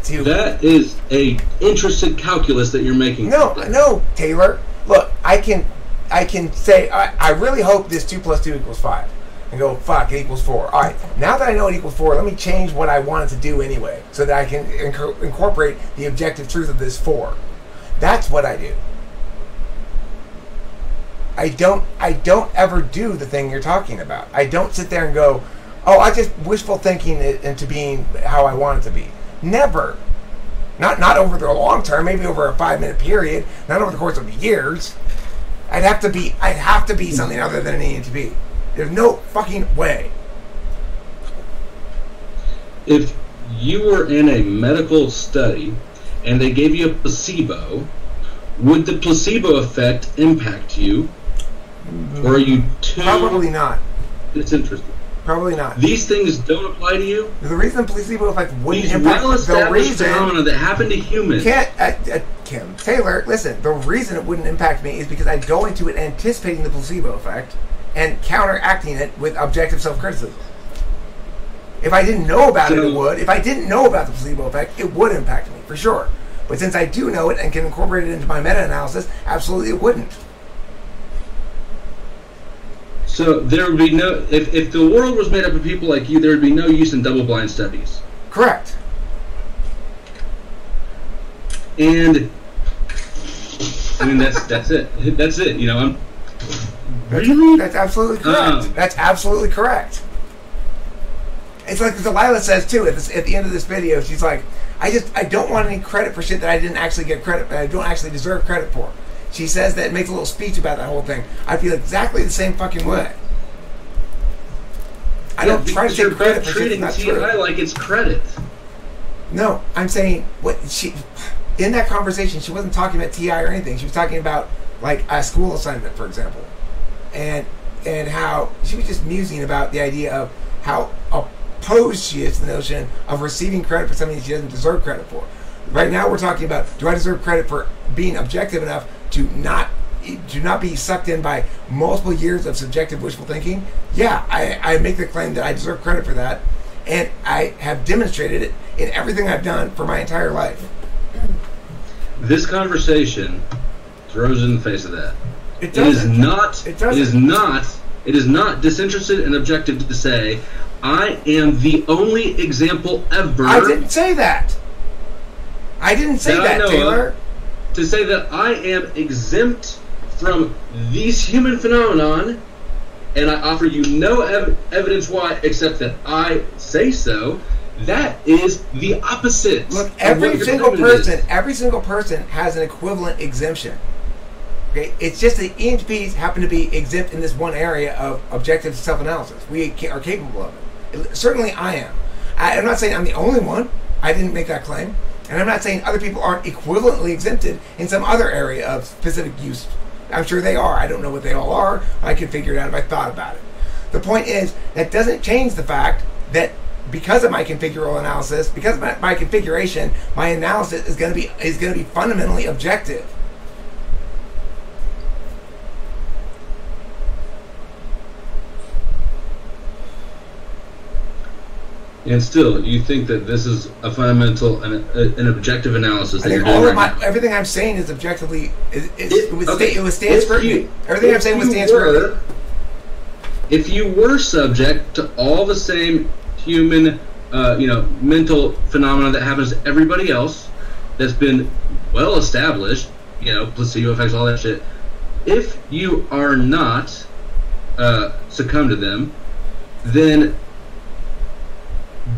That is a interested calculus that you're making. No, Taylor. Look, I can say, I really hope this 2 + 2 = 5. And go, fuck, it equals 4. All right, now that I know it equals 4, let me change what I wanted to do anyway, so that I can incorporate the objective truth of this 4. That's what I do. I don't ever do the thing you're talking about. I don't sit there and go, oh, I just wishful thinking it into being how I want it to be. Never. Not over the long term, maybe over a 5-minute period, not over the course of years. I'd have to be something other than an ENTP. There's no fucking way. if you were in a medical study and they gave you a placebo, would the placebo effect impact you? Or are you too Probably not. disinterested? Probably not. These things don't apply to you? The reason placebo effect wouldn't These impact the well-established reason phenomena that happen to humans. Kim Taylor, listen. The reason it wouldn't impact me is because I go into it anticipating the placebo effect and counteracting it with objective self-criticism. If I didn't know about it, it would. If I didn't know about the placebo effect, it would impact me for sure. But since I do know it and can incorporate it into my meta-analysis, absolutely it wouldn't. So there would be no, if the world was made up of people like you, there would be no use in double-blind studies. Correct. And I mean that's it. That's it. You know, really. That's absolutely correct. That's absolutely correct. It's like Delilah says too at the end of this video. She's like, I don't want any credit for shit that I didn't actually get credit, that I don't actually deserve credit for. She says that, makes a little speech about that whole thing. I feel exactly the same fucking way. I don't try to take credit for shit that's not true. TI like it's credit. No, I'm saying in that conversation, she wasn't talking about TI or anything. She was talking about like a school assignment, for example, and how she was just musing about the idea of how opposed she is to the notion of receiving credit for something she doesn't deserve credit for. Right now, we're talking about, do I deserve credit for being objective enough to not be sucked in by multiple years of subjective wishful thinking? Yeah, I make the claim that I deserve credit for that, and I have demonstrated it in everything I've done for my entire life. This conversation throws in the face of that. It doesn't. It is not disinterested and objective to say, I am the only example ever. I didn't say that. I didn't say that, Taylor. To say that I am exempt from these human phenomenon, and I offer you no evidence why except that I say so, that is the opposite. Look, every single person has an equivalent exemption. Okay, it's just that ENTPs happen to be exempt in this one area of objective self-analysis. We are capable of it. Certainly I am. I'm not saying I'm the only one. I didn't make that claim. And I'm not saying other people aren't equivalently exempted in some other area of specific use. I'm sure they are. I don't know what they all are. I could figure it out if I thought about it. The point is, that doesn't change the fact that because of my configural analysis, because of my configuration, my analysis is going to be fundamentally objective. And still, you think that this is a fundamental and an objective analysis that I you're think doing right now? everything I'm saying is objectively. It withstands scrutiny. Everything I'm saying withstands scrutiny. If you were subject to all the same human, mental phenomena that happens to everybody else, that's been well established, placebo effects, all that shit. If you are not succumb to them, then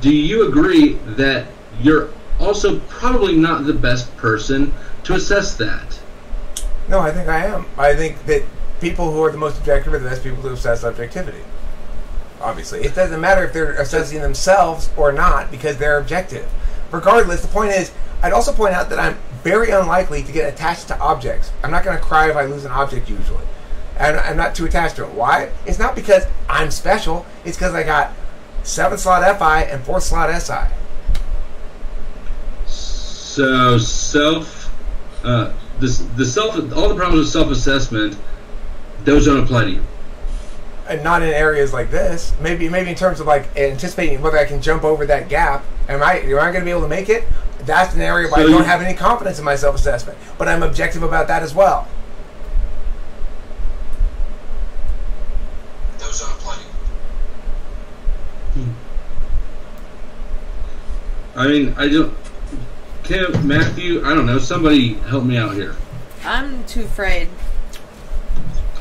do you agree that you're also probably not the best person to assess that? No, I think I am. I think that people who are the most objective are the best people to assess objectivity. Obviously. It doesn't matter if they're assessing themselves or not because they're objective. Regardless, the point is, I'd also point out that I'm very unlikely to get attached to objects. I'm not going to cry if I lose an object usually. I'm not too attached to it. Why? It's not because I'm special. It's because I got 7th slot FI and 4th slot SI. So all the problems with self-assessment, those don't apply to you. And not in areas like this. Maybe in terms of like anticipating whether I can jump over that gap. Am I going to be able to make it? That's an area where I don't have any confidence in my self-assessment. But I'm objective about that as well. Those don't apply to you. I mean, Matthew, I don't know, somebody help me out here. I'm too afraid.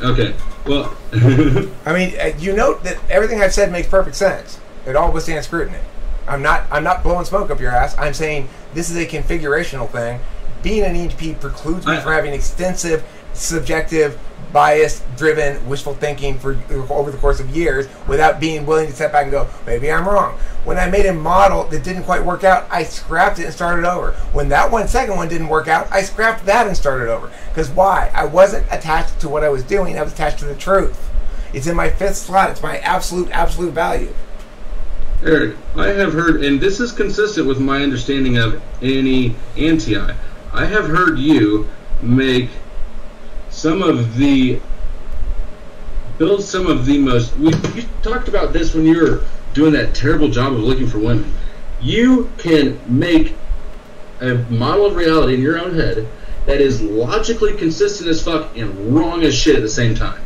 Okay, well... I mean, you note that everything I've said makes perfect sense. It all withstands scrutiny. I'm not blowing smoke up your ass. I'm saying this is a configurational thing. Being an ENTP precludes me from having extensive subjective, bias-driven, wishful thinking for over the course of years without being willing to step back and go, maybe I'm wrong. When I made a model that didn't quite work out, I scrapped it and started over. When that second one didn't work out, I scrapped that and started over. Because why? I wasn't attached to what I was doing. I was attached to the truth. It's in my fifth slot. It's my absolute value. Eric, I have heard, and this is consistent with my understanding of any anti. I have heard you build some of the most. You talked about this when you were doing that terrible job of looking for women. You can make a model of reality in your own head that is logically consistent as fuck and wrong as shit at the same time.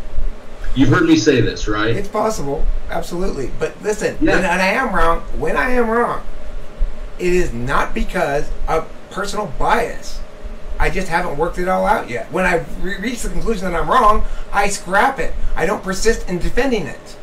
You've heard me say this, right? It's possible, absolutely. But listen, when I am wrong, it is not because of personal bias. I just haven't worked it all out yet. When I reach the conclusion that I'm wrong, I scrap it. I don't persist in defending it.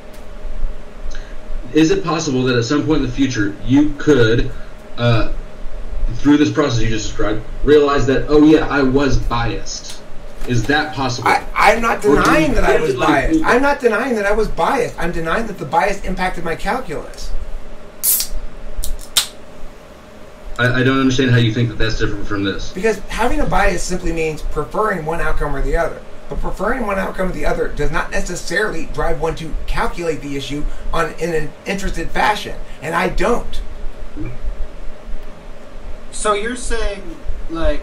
Is it possible that at some point in the future you could, through this process you just described, realize that, oh yeah, I was biased? Is that possible? I'm not denying that I was biased. I'm not denying that I was biased. I'm denying that the bias impacted my calculus. I don't understand how you think that that's different from this. Because having a bias simply means preferring one outcome or the other. But preferring one outcome or the other does not necessarily drive one to calculate the issue in an interested fashion. And I don't. So you're saying, like,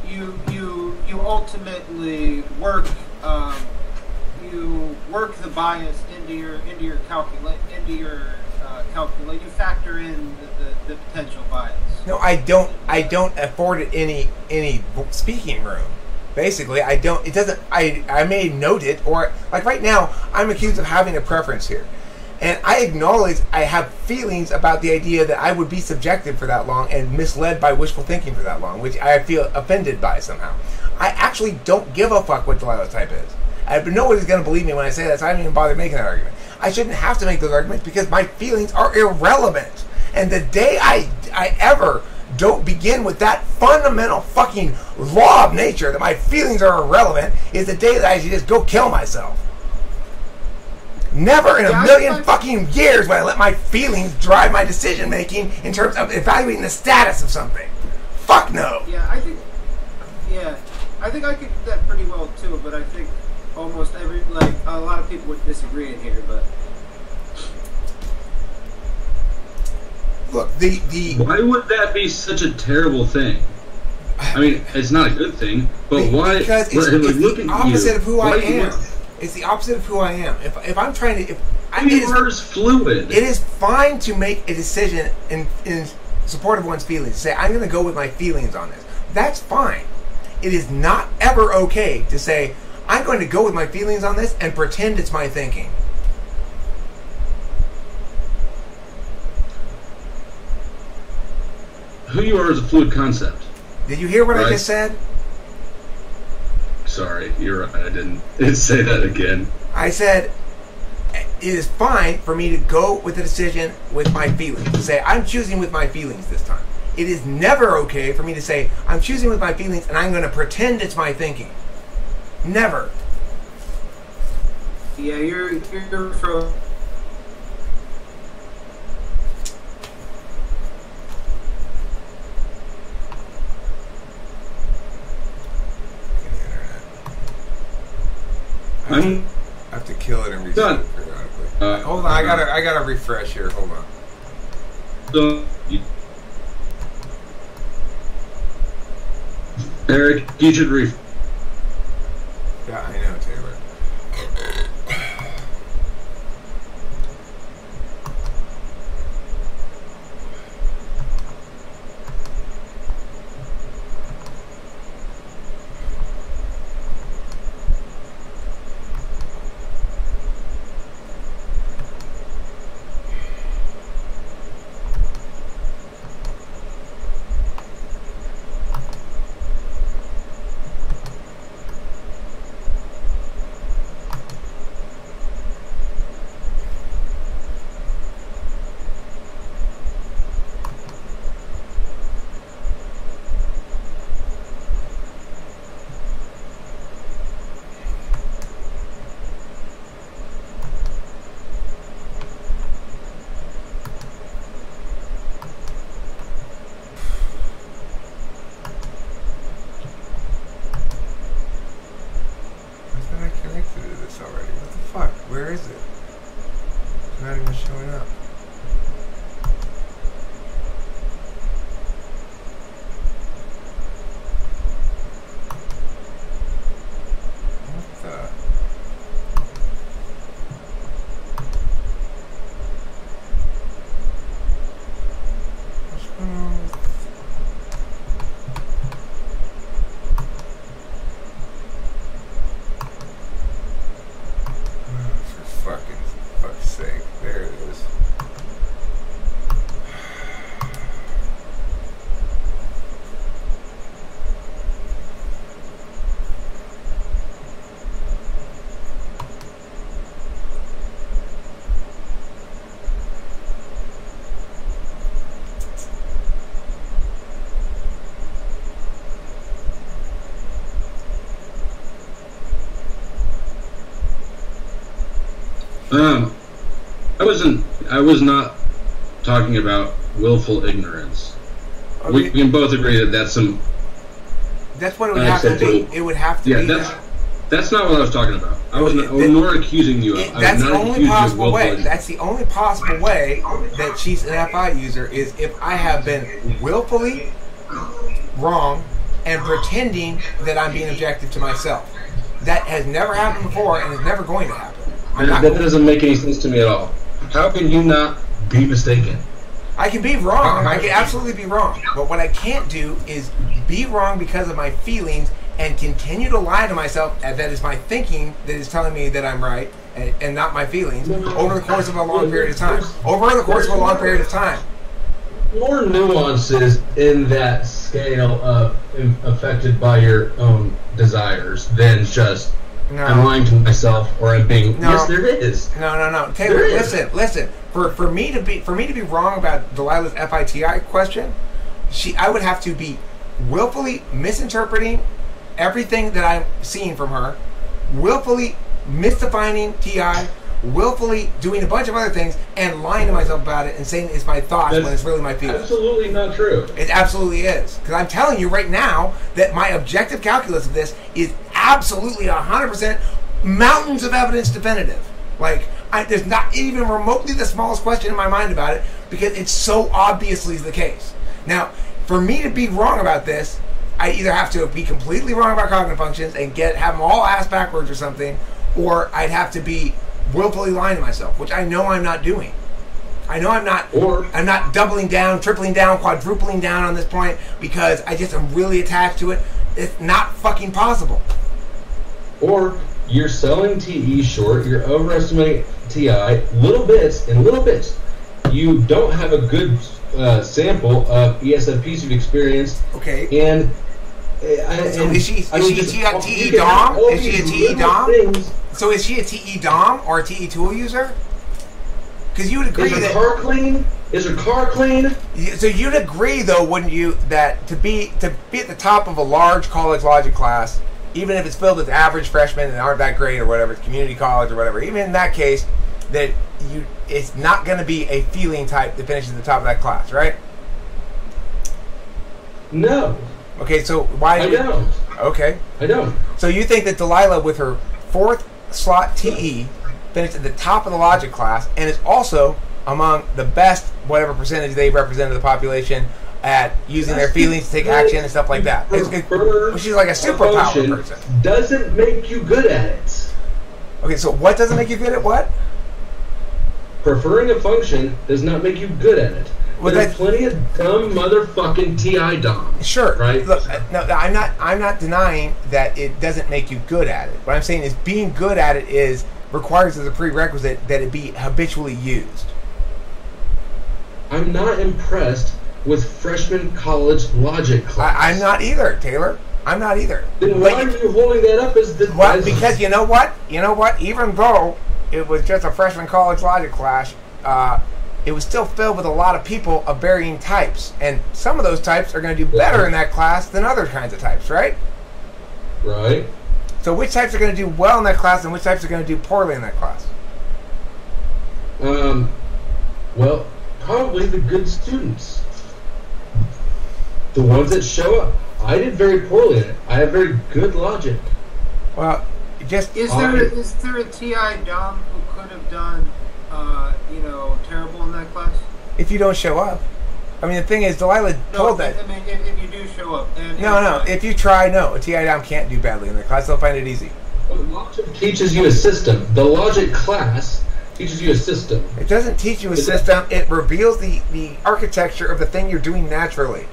you ultimately work the bias into your calculate. You factor in the potential bias. No, I don't afford it any speaking room. Basically, I don't. It doesn't. I may note it, or like right now, I'm accused of having a preference here, and I acknowledge I have feelings about the idea that I would be subjective for that long and misled by wishful thinking for that long, which I feel offended by somehow. I actually don't give a fuck what Delilah's type is. Nobody's going to believe me when I say that, so I don't even bother making that argument. I shouldn't have to make those arguments because my feelings are irrelevant. And the day I ever don't begin with that fundamental fucking law of nature that my feelings are irrelevant is the day that I should just go kill myself. Never in a million fucking years would I let my feelings drive my decision making in terms of evaluating the status of something. Fuck no. Yeah, I think I could do that pretty well too, but I think almost a lot of people would disagree in here, but look, why would that be such a terrible thing? I mean, it's not a good thing, but why? Because it's the opposite of who I am. It's the opposite of who I am. If I'm trying to, it's fluid. It is fine to make a decision in support of one's feelings. Say, I'm going to go with my feelings on this. That's fine. It is not ever okay to say, I'm going to go with my feelings on this and pretend it's my thinking. Who you are is a fluid concept. Did you hear what I just said? Sorry, you're right. I didn't say that again. I said it is fine for me to go with the decision with my feelings. To say, I'm choosing with my feelings this time. It is never okay for me to say, I'm choosing with my feelings and I'm going to pretend it's my thinking. Never. Yeah, you're from. I have to kill it and reset it periodically. Hold on, I gotta refresh here. Hold on. Eric, you should refresh. Yeah, I know, Taylor. Where is it? It's not even showing up. What the? What's going on with... For fuck's sake. There it is. I was not talking about willful ignorance. Okay. We can both agree that that's some. That's what it would have to be. It would have to be. Yeah, that's not what I was talking about. I was more accusing you of. That's the only possible way. That's the only possible way that she's an FI user is if I have been willfully wrong and pretending that I'm being objective to myself. That has never happened before and is never going to happen. That doesn't make any sense to me at all. How can you not be mistaken? I can be wrong. I can absolutely be wrong. But what I can't do is be wrong because of my feelings and continue to lie to myself that is my thinking that is telling me that I'm right and not my feelings over the course of a long period of time. Over the course of a long period of time. More nuances in that scale of affected by your own desires than just I'm lying to myself or I'm being yes there is. No. Taylor, listen. For me to be wrong about Delilah's FITI question, I would have to be willfully misinterpreting everything that I'm seeing from her, willfully misdefining TI, willfully doing a bunch of other things and lying to myself about it and saying it's my thoughts when it's really my feelings. Absolutely not true. It absolutely is. Because I'm telling you right now that my objective calculus of this is absolutely 100% mountains of evidence definitive. Like, there's not even remotely the smallest question in my mind about it because it's so obviously the case. Now, for me to be wrong about this, I either have to be completely wrong about cognitive functions and have them all ass backwards or something, or I'd have to be willfully lying to myself, which I know I'm not doing. I know I'm not. I'm not doubling down, tripling down, quadrupling down on this point because I just am really attached to it. It's not fucking possible. Or you're selling TE short. You're overestimating TI little bits. You don't have a good sample of ESFPs you've experienced. Okay. And so is she a TE Dom? Is she a TE Dom? So is she a TE Dom or a TE tool user? Because you would agree Is her car clean? So you'd agree, though, wouldn't you, that to be at the top of a large college logic class, even if it's filled with average freshmen that aren't that great or whatever, it's community college or whatever, even in that case, that it's not going to be a feeling type that finishes at the top of that class, right? No. Okay, so why? I don't. Okay. I don't. So you think that Delilah, with her 4th slot TE, finished at the top of the logic class and is also among the best, whatever percentage they represent of the population, at using their feelings to take action and stuff like that. She's like a superpower person. Doesn't make you good at it. Okay, so what doesn't make you good at what? Preferring a function does not make you good at it. Well, there's plenty of dumb motherfucking TI DOM. Sure. Right? Look, no, I'm not denying that it doesn't make you good at it. What I'm saying is being good at it requires as a prerequisite that it be habitually used. I'm not impressed with freshman college logic class. I'm not either, Taylor. I'm not either. Then why are you holding that up as the... Well, because you know what? Even though it was just a freshman college logic class, it was still filled with a lot of people of varying types. And some of those types are going to do better in that class than other kinds of types, right? Right. So which types are going to do well in that class and which types are going to do poorly in that class? Well, probably the good students. The ones that show up. I did very poorly in it. I have very good logic. Well, Is there a TI Dom who could have done, terrible in that class? If you don't show up. I mean, the thing is, Delilah told that. I mean, if you do show up. No. If you try, no. A TI Dom can't do badly in the class. They'll find it easy. Logic teaches you a system. The logic class teaches you a system. It doesn't teach you a system. It reveals the architecture of the thing you're doing naturally.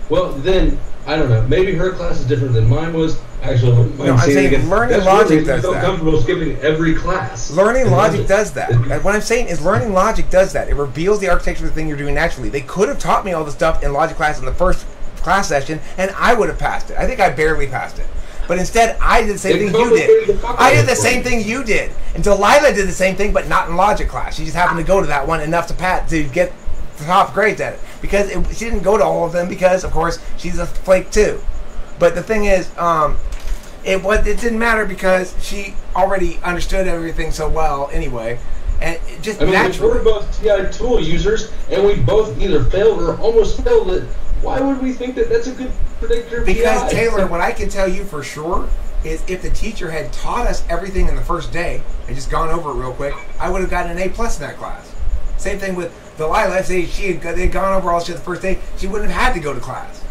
Well, then, I don't know. Maybe her class is different than mine was. Actually, I'm saying learning logic does that. I'm comfortable skipping every class. Learning logic does that. What I'm saying is learning logic does that. It reveals the architecture of the thing you're doing naturally. They could have taught me all the stuff in logic class in the first class session, and I would have passed it. I think I barely passed it. But instead, I did the same thing you did. I did the same thing you did. And Delilah did the same thing, but not in logic class. She just happened to go to that one enough to get the top grades at it. Because she didn't go to all of them because, of course, she's a flake too. But the thing is, it didn't matter because she already understood everything so well anyway. And it just naturally. We're both TI tool users, and we both either failed or almost failed it. Why would we think that that's a good predictor of Because, TI? Taylor, what I can tell you for sure is if the teacher had taught us everything in the first day and just gone over it real quick, I would have gotten an A+ in that class. Same thing with Delilah. If they had gone over all shit the first day, she wouldn't have had to go to class.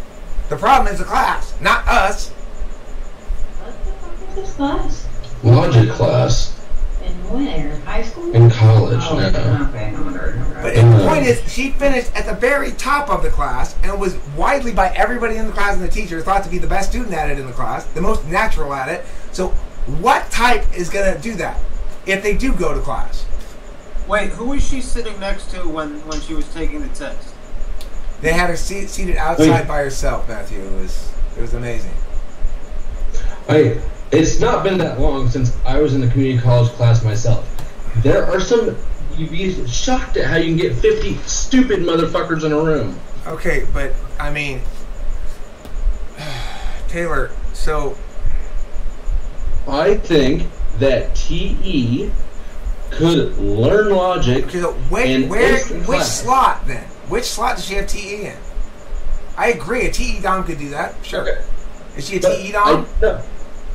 The problem is the class, not us. What the fuck is this class? Logic class. In where? High school? In college, oh, no. Okay, no wonder. But the point is, she finished at the very top of the class and was widely by everybody in the class and the teacher thought to be the best student at it in the class, the most natural at it. So what type is going to do that if they do go to class? Wait, who was she sitting next to when she was taking the test? They had her seated outside by herself, Matthew. It was amazing. It's not been that long since I was in the community college class myself. There are some... You'd be shocked at how you can get 50 stupid motherfuckers in a room. Okay, but, I mean... Taylor, so... I think that TE could learn logic. Okay, so which slot, then? Which slot does she have TE in? I agree, a TE Dom could do that. Sure. Okay. Is she a TE Dom?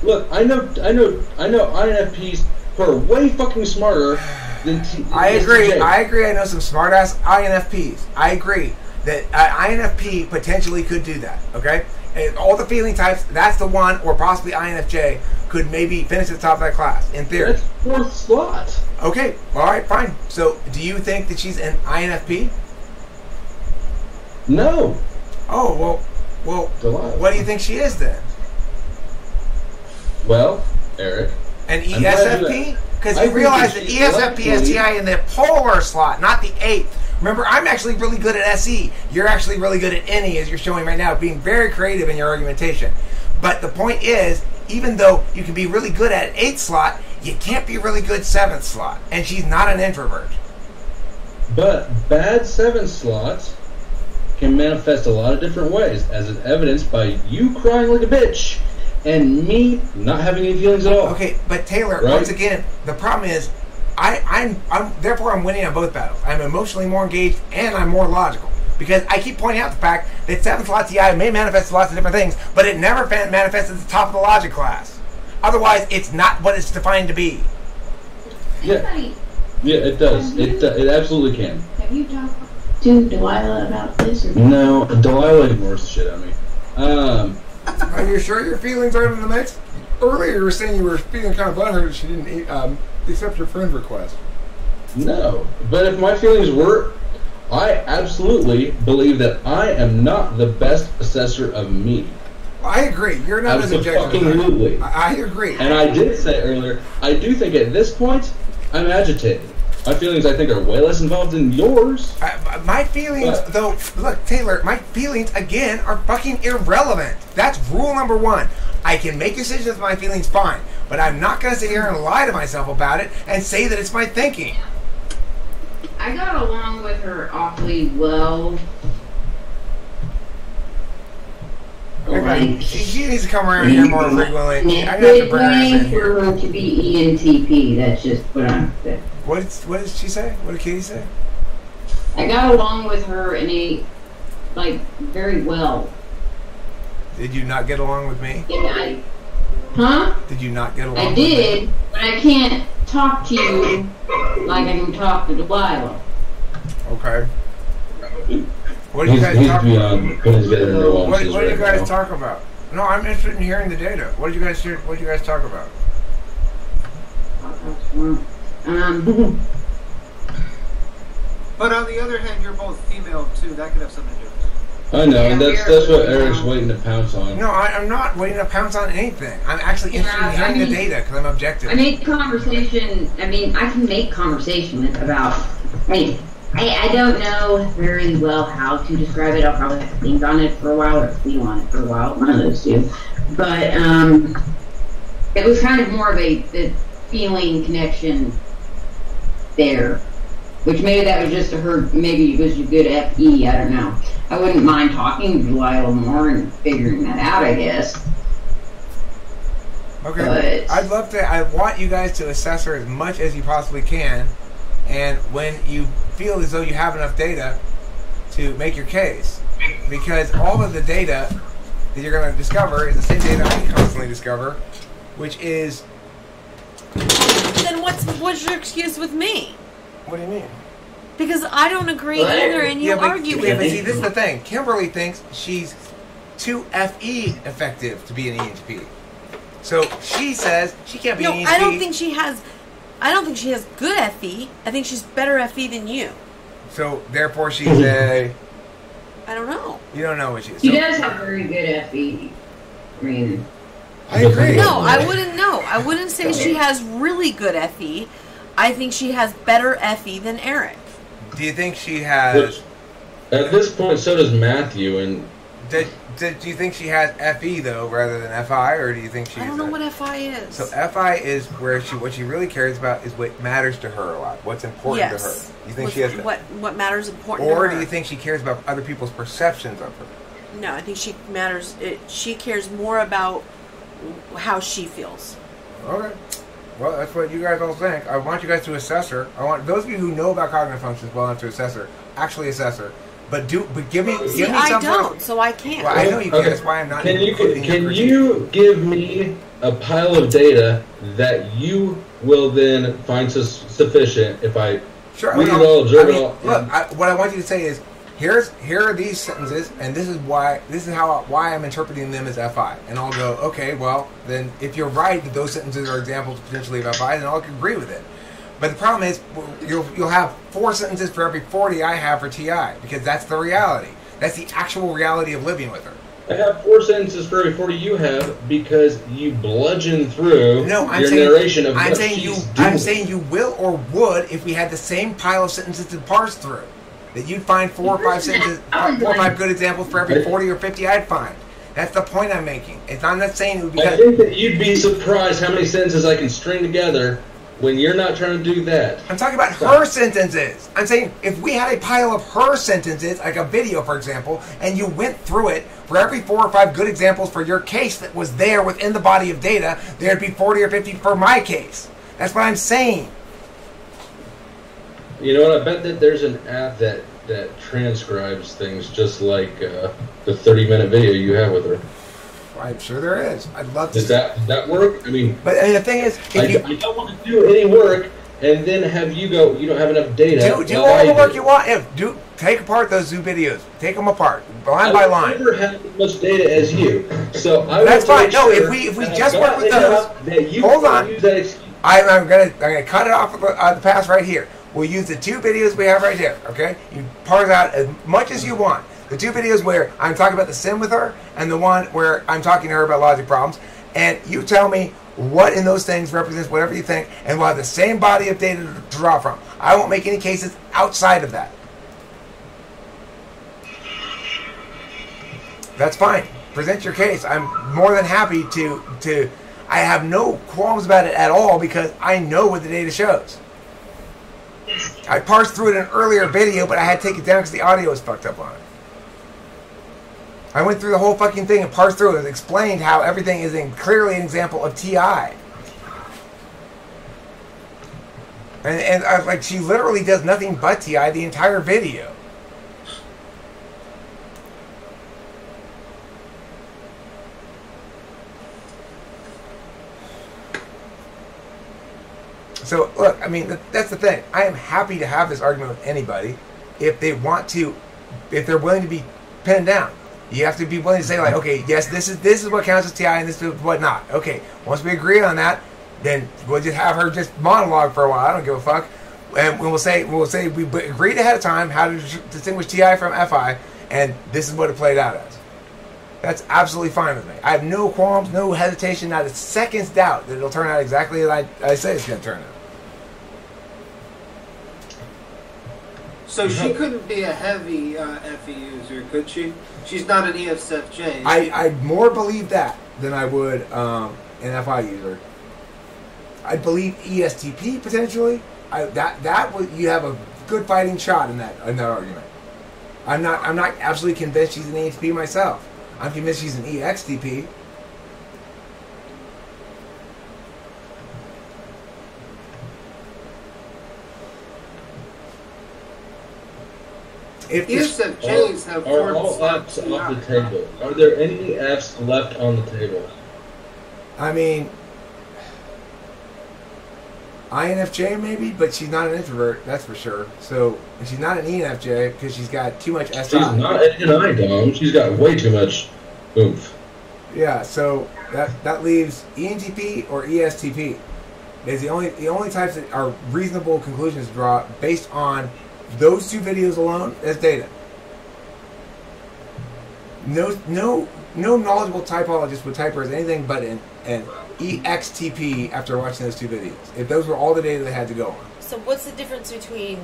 Look, I know INFPs who are way fucking smarter than I agree. I know some smart ass INFPs. I agree that INFP potentially could do that. Okay, and all the feeling types, that's the one, or possibly INFJ could maybe finish at the top of that class in theory. That's fourth slot. Okay, all right, fine. So, do you think that she's an INFP? No. Oh well. What do you think she is then? Well, Eric. An ESFP? Because you realize that ESFP has TI in the polar slot, not the 8th. Remember, I'm actually really good at SE. You're actually really good at NE, as you're showing right now, being very creative in your argumentation. But the point is, even though you can be really good at 8th slot, you can't be really good 7th slot. And she's not an introvert. But bad 7th slots can manifest a lot of different ways, as is evidenced by you crying like a bitch and me not having any feelings at all. Okay, but Taylor, once again, the problem is, I'm therefore I'm winning on both battles. I'm emotionally more engaged and I'm more logical. Because I keep pointing out the fact that 7th slot TI may manifest lots of different things, but it never manifests at the top of the logic class. Otherwise, it's not what it's defined to be. Yeah, it does. It absolutely can. Have you talked to Delilah about this? Or no, Delilah ignores the shit out of me. Are you sure your feelings aren't in the mix? Earlier you were saying you were feeling kind of butthurt that she didn't accept your friend request. No, but if my feelings were, I absolutely believe that I am not the best assessor of me. I agree. You're not as objective. Absolutely. I agree. And I did say earlier, I do think at this point, I'm agitated. My feelings, I think, are way less involved than yours. My feelings, though, look, Taylor, my feelings, again, are fucking irrelevant. That's rule number 1. I can make decisions with my feelings fine, but I'm not going to sit here and lie to myself about it and say that it's my thinking. I got along with her awfully well. Like, she needs to come around here more frequently. I'm going to have to bring her in here. For her to be ENTP, that's just what I'm saying. What did she say? What did Katie say? I got along with her very well. Did you not get along with me? Huh? Did you not get along I with did, me? but I can't talk to you like I can talk to Delilah. Okay. What do you guys talk about? What do you guys talk about? No, I'm interested in hearing the data. What did you guys hear? What did you guys talk about? But on the other hand, you're both female too. That could have something to do with it. I know, and that's what Eric's waiting to pounce on. No, I'm not waiting to pounce on anything. I'm actually interested in hearing the data because I'm objective. I make conversation. I mean, I can make conversation about. I don't know very well how to describe it. I'll probably have to think on it for a while, or feel on it for a while. One of those two. But it was kind of more of a feeling connection there. Which maybe that was just to her, maybe it was a good FE, I don't know. I wouldn't mind talking to Delilah more and figuring that out, I guess. Okay. But I want you guys to assess her as much as you possibly can, and when you feel as though you have enough data to make your case. Because all of the data that you're going to discover is the same data I constantly discover, which is... Then what's your excuse with me? What do you mean? Because I don't agree either, and you argue with me. See, this is the thing. Kimberly thinks she's too FE effective to be an EHP. So she says she can't be an EHP. I don't think she has good FE. I think she's better FE than you. So therefore she's a... I don't know. You don't know what she is. She does have very good FE. I mean... I agree. No, I wouldn't know. I wouldn't say she has really good FE. I think she has better FE than Eric. Do you think she has... At this point, so does Matthew. And do you think she has FE, though, rather than FI, or do you think she... I don't know what FI is. So FI is where what she really cares about is what matters to her a lot, what's important to her. You think she has... What matters important to her. Or do you think she cares about other people's perceptions of her? No, I think she cares more about how she feels. Okay. Well, that's what you guys all think. I want you guys to assess her. I want those of you who know about cognitive functions well enough to assess her, actually assess her. But give me some I don't, so I can't. Well, I know you can. That's why I'm not. Can you give me a pile of data that you will then find sufficient if I read it all, observe it all? Look, what I want you to say is, here are these sentences, and this is why I'm interpreting them as FI. And I'll go, okay, well, then if you're right that those sentences are examples potentially of FI, then I'll agree with it. But the problem is, you'll have 4 sentences for every 40 I have for TI, because that's the reality. That's the actual reality of living with her. I have 4 sentences for every 40 you have because you bludgeon through narration of what she's doing. I'm saying you will or would if we had the same pile of sentences to parse through. That you'd find 4 or 5 sentences, 4 or 5 good examples for every 40 or 50 I'd find. That's the point I'm making. I'm not saying it would be... I think that you'd be surprised how many sentences I can string together when you're not trying to do that. I'm talking about her sentences. I'm saying if we had a pile of her sentences, like a video, for example, and you went through it, for every 4 or 5 good examples for your case that was there within the body of data, there'd be 40 or 50 for my case. That's what I'm saying. You know what? I bet that there's an app that transcribes things just like the 30-minute video you have with her. I'm sure there is. I'd love to. Does that work? I mean, the thing is, I don't want to do any work and then have you go, you don't have enough data. Do all the work you want. Take apart those Zoo videos. Take them apart, line by line. I never have as much data as you, so that's fine. No, if we just work with those, hold on. I'm gonna cut it off of the pass right here. We'll use the 2 videos we have right here. Okay, you parse out as much as you want. The 2 videos where I'm talking about the sim with her, and the one where I'm talking to her about logic problems, and you tell me what in those things represents whatever you think, and we'll have the same body of data to draw from. I won't make any cases outside of that. That's fine. Present your case. I'm more than happy to. I have no qualms about it at all because I know what the data shows. I parsed through it in an earlier video, but I had to take it down because the audio was fucked up on it. I went through the whole fucking thing and parsed through it and explained how everything is clearly an example of TI. And like, she literally does nothing but TI the entire video. So, look, I mean, that's the thing. I am happy to have this argument with anybody if they want to, if they're willing to be pinned down. You have to be willing to say, like, okay, yes, this is what counts as TI and this is what not. Okay, once we agree on that, then we'll just have her just monologue for a while. I don't give a fuck. And we'll say we agreed ahead of time how to distinguish TI from FI, and this is what it played out as. That's absolutely fine with me. I have no qualms, no hesitation, not a second's doubt that it'll turn out exactly as I say it's going to turn out. So she couldn't be a heavy FE user, could she? She's not an ESFJ. I more believe that than I would an FI user. I believe ESTP potentially. That would, you have a good fighting shot in that argument. I'm not absolutely convinced she's an ESTP myself. I'm convinced she's an EXTP. If ESFJs have are all Fs off the table? Are there any Fs left on the table? I mean, INFJ maybe, but she's not an introvert, that's for sure. So she's not an ENFJ because she's got too much SI. She's not an I, Dom. She's got way too much oomph. Yeah, so that leaves ENTP or ESTP. Is the only types that are reasonable conclusions to draw based on those two videos alone as data. No knowledgeable typologist would type her as anything but an EXTP after watching those two videos. If those were all the data they had to go on. So what's the difference between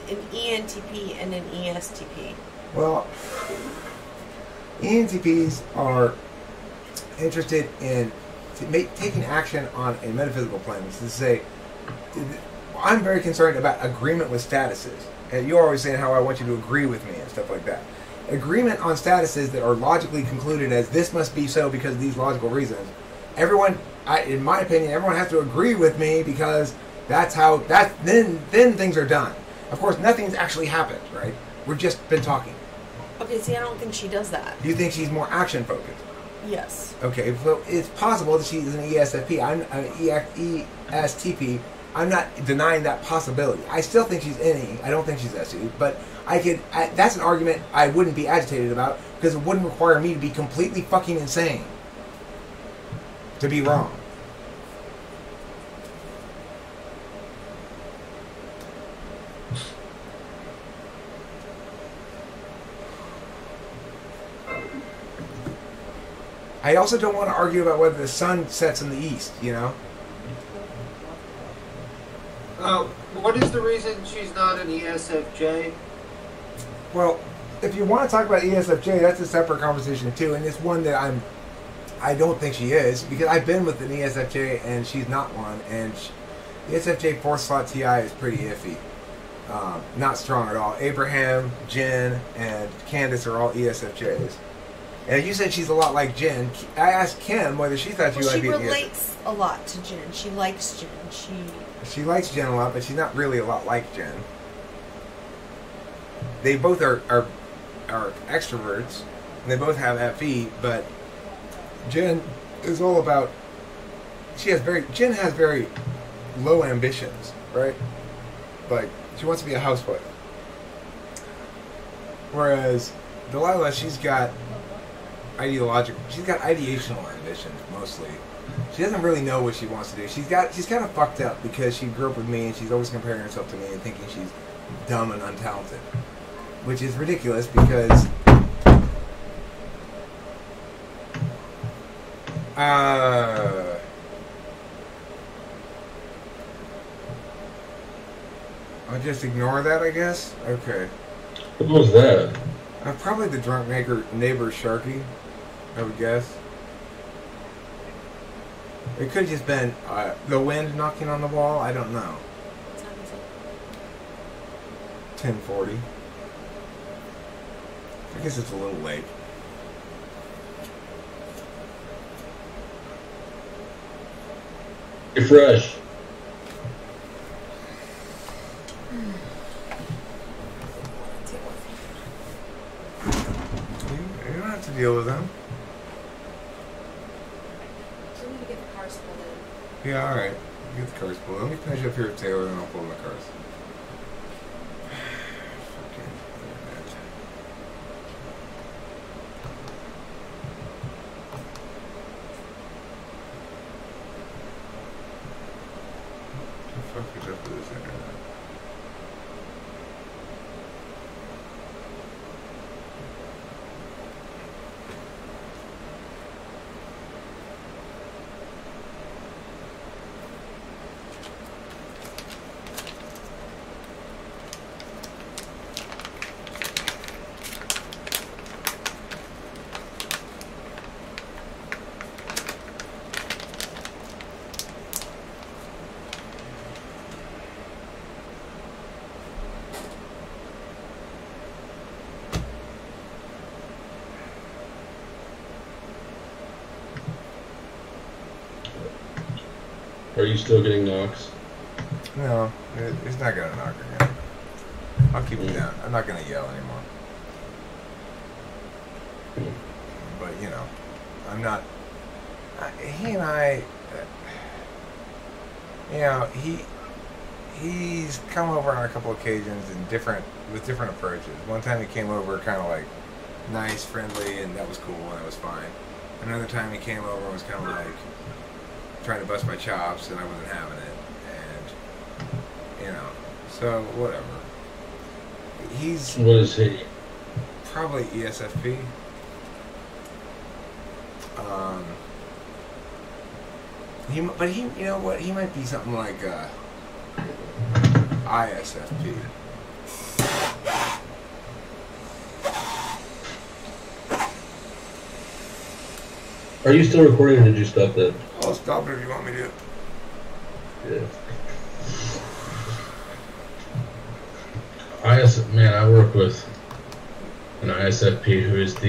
an ENTP and an ESTP? Well, ENTPs are interested in taking action on a metaphysical plane, which is to say, I'm very concerned about agreement with statuses. And you're always saying how I want you to agree with me and stuff like that. Agreement on statuses that are logically concluded as this must be so because of these logical reasons. Everyone, in my opinion, everyone has to agree with me because then things are done. Of course, nothing's actually happened, right? We've just been talking. Okay, see, I don't think she does that. Do you think she's more action focused? Yes. Okay, so it's possible that she's an ESFP. I'm an ESTP. I'm not denying that possibility. I still think she's NE. I don't think she's SE. But that's an argument I wouldn't be agitated about because it wouldn't require me to be completely fucking insane to be wrong. I also don't want to argue about whether the sun sets in the east, you know? What is the reason she's not an ESFJ? Well, if you want to talk about ESFJ, that's a separate conversation too, and it's one that I don't think she is, because I've been with an ESFJ and she's not one, and ESFJ 4th slot TI is pretty iffy. Not strong at all. Abraham, Jen, and Candace are all ESFJs. And you said she's a lot like Jen. I asked Kim whether she thought she might be an ESFJ. She relates a lot to Jen. She likes Jen. She likes Jen a lot, but she's not really a lot like Jen. They both are extroverts, and they both have FE, but Jen is all about. Jen has very low ambitions, right? Like she wants to be a housewife, whereas Delilah, she's got ideational ambitions mostly. She doesn't really know what she wants to do. She's kind of fucked up because she grew up with me and she's always comparing herself to me and thinking she's dumb and untalented, which is ridiculous because I'll just ignore that, I guess. Okay. What was that? Probably the drunk neighbor Sharky, I would guess. It could have just been the wind knocking on the wall. I don't know. 10:40. I guess it's a little late. Refresh. You don't have to deal with them. So we need to get the car split in. Yeah, alright. get the cards pulled. Let me finish up here with Taylor, and I'll pull my cards. Fucking internet. What the fuck is up with this internet? Are you still getting knocks? No, it's not gonna knock again. I'll keep it down. I'm not gonna yell anymore. But you know, I'm not. He and I, you know, he's come over on a couple occasions and with different approaches. One time he came over kind of like nice, friendly, and that was cool and that was fine. Another time he came over and was kind of like trying to bust my chops, and I wasn't having it, and you know, so whatever. What is he? Probably ESFP. But he, you know what? He might be something like ISFP. Are you still recording, or did you stop that? I'll stop it if you want me to. Yeah. Man, I work with an ISFP who is the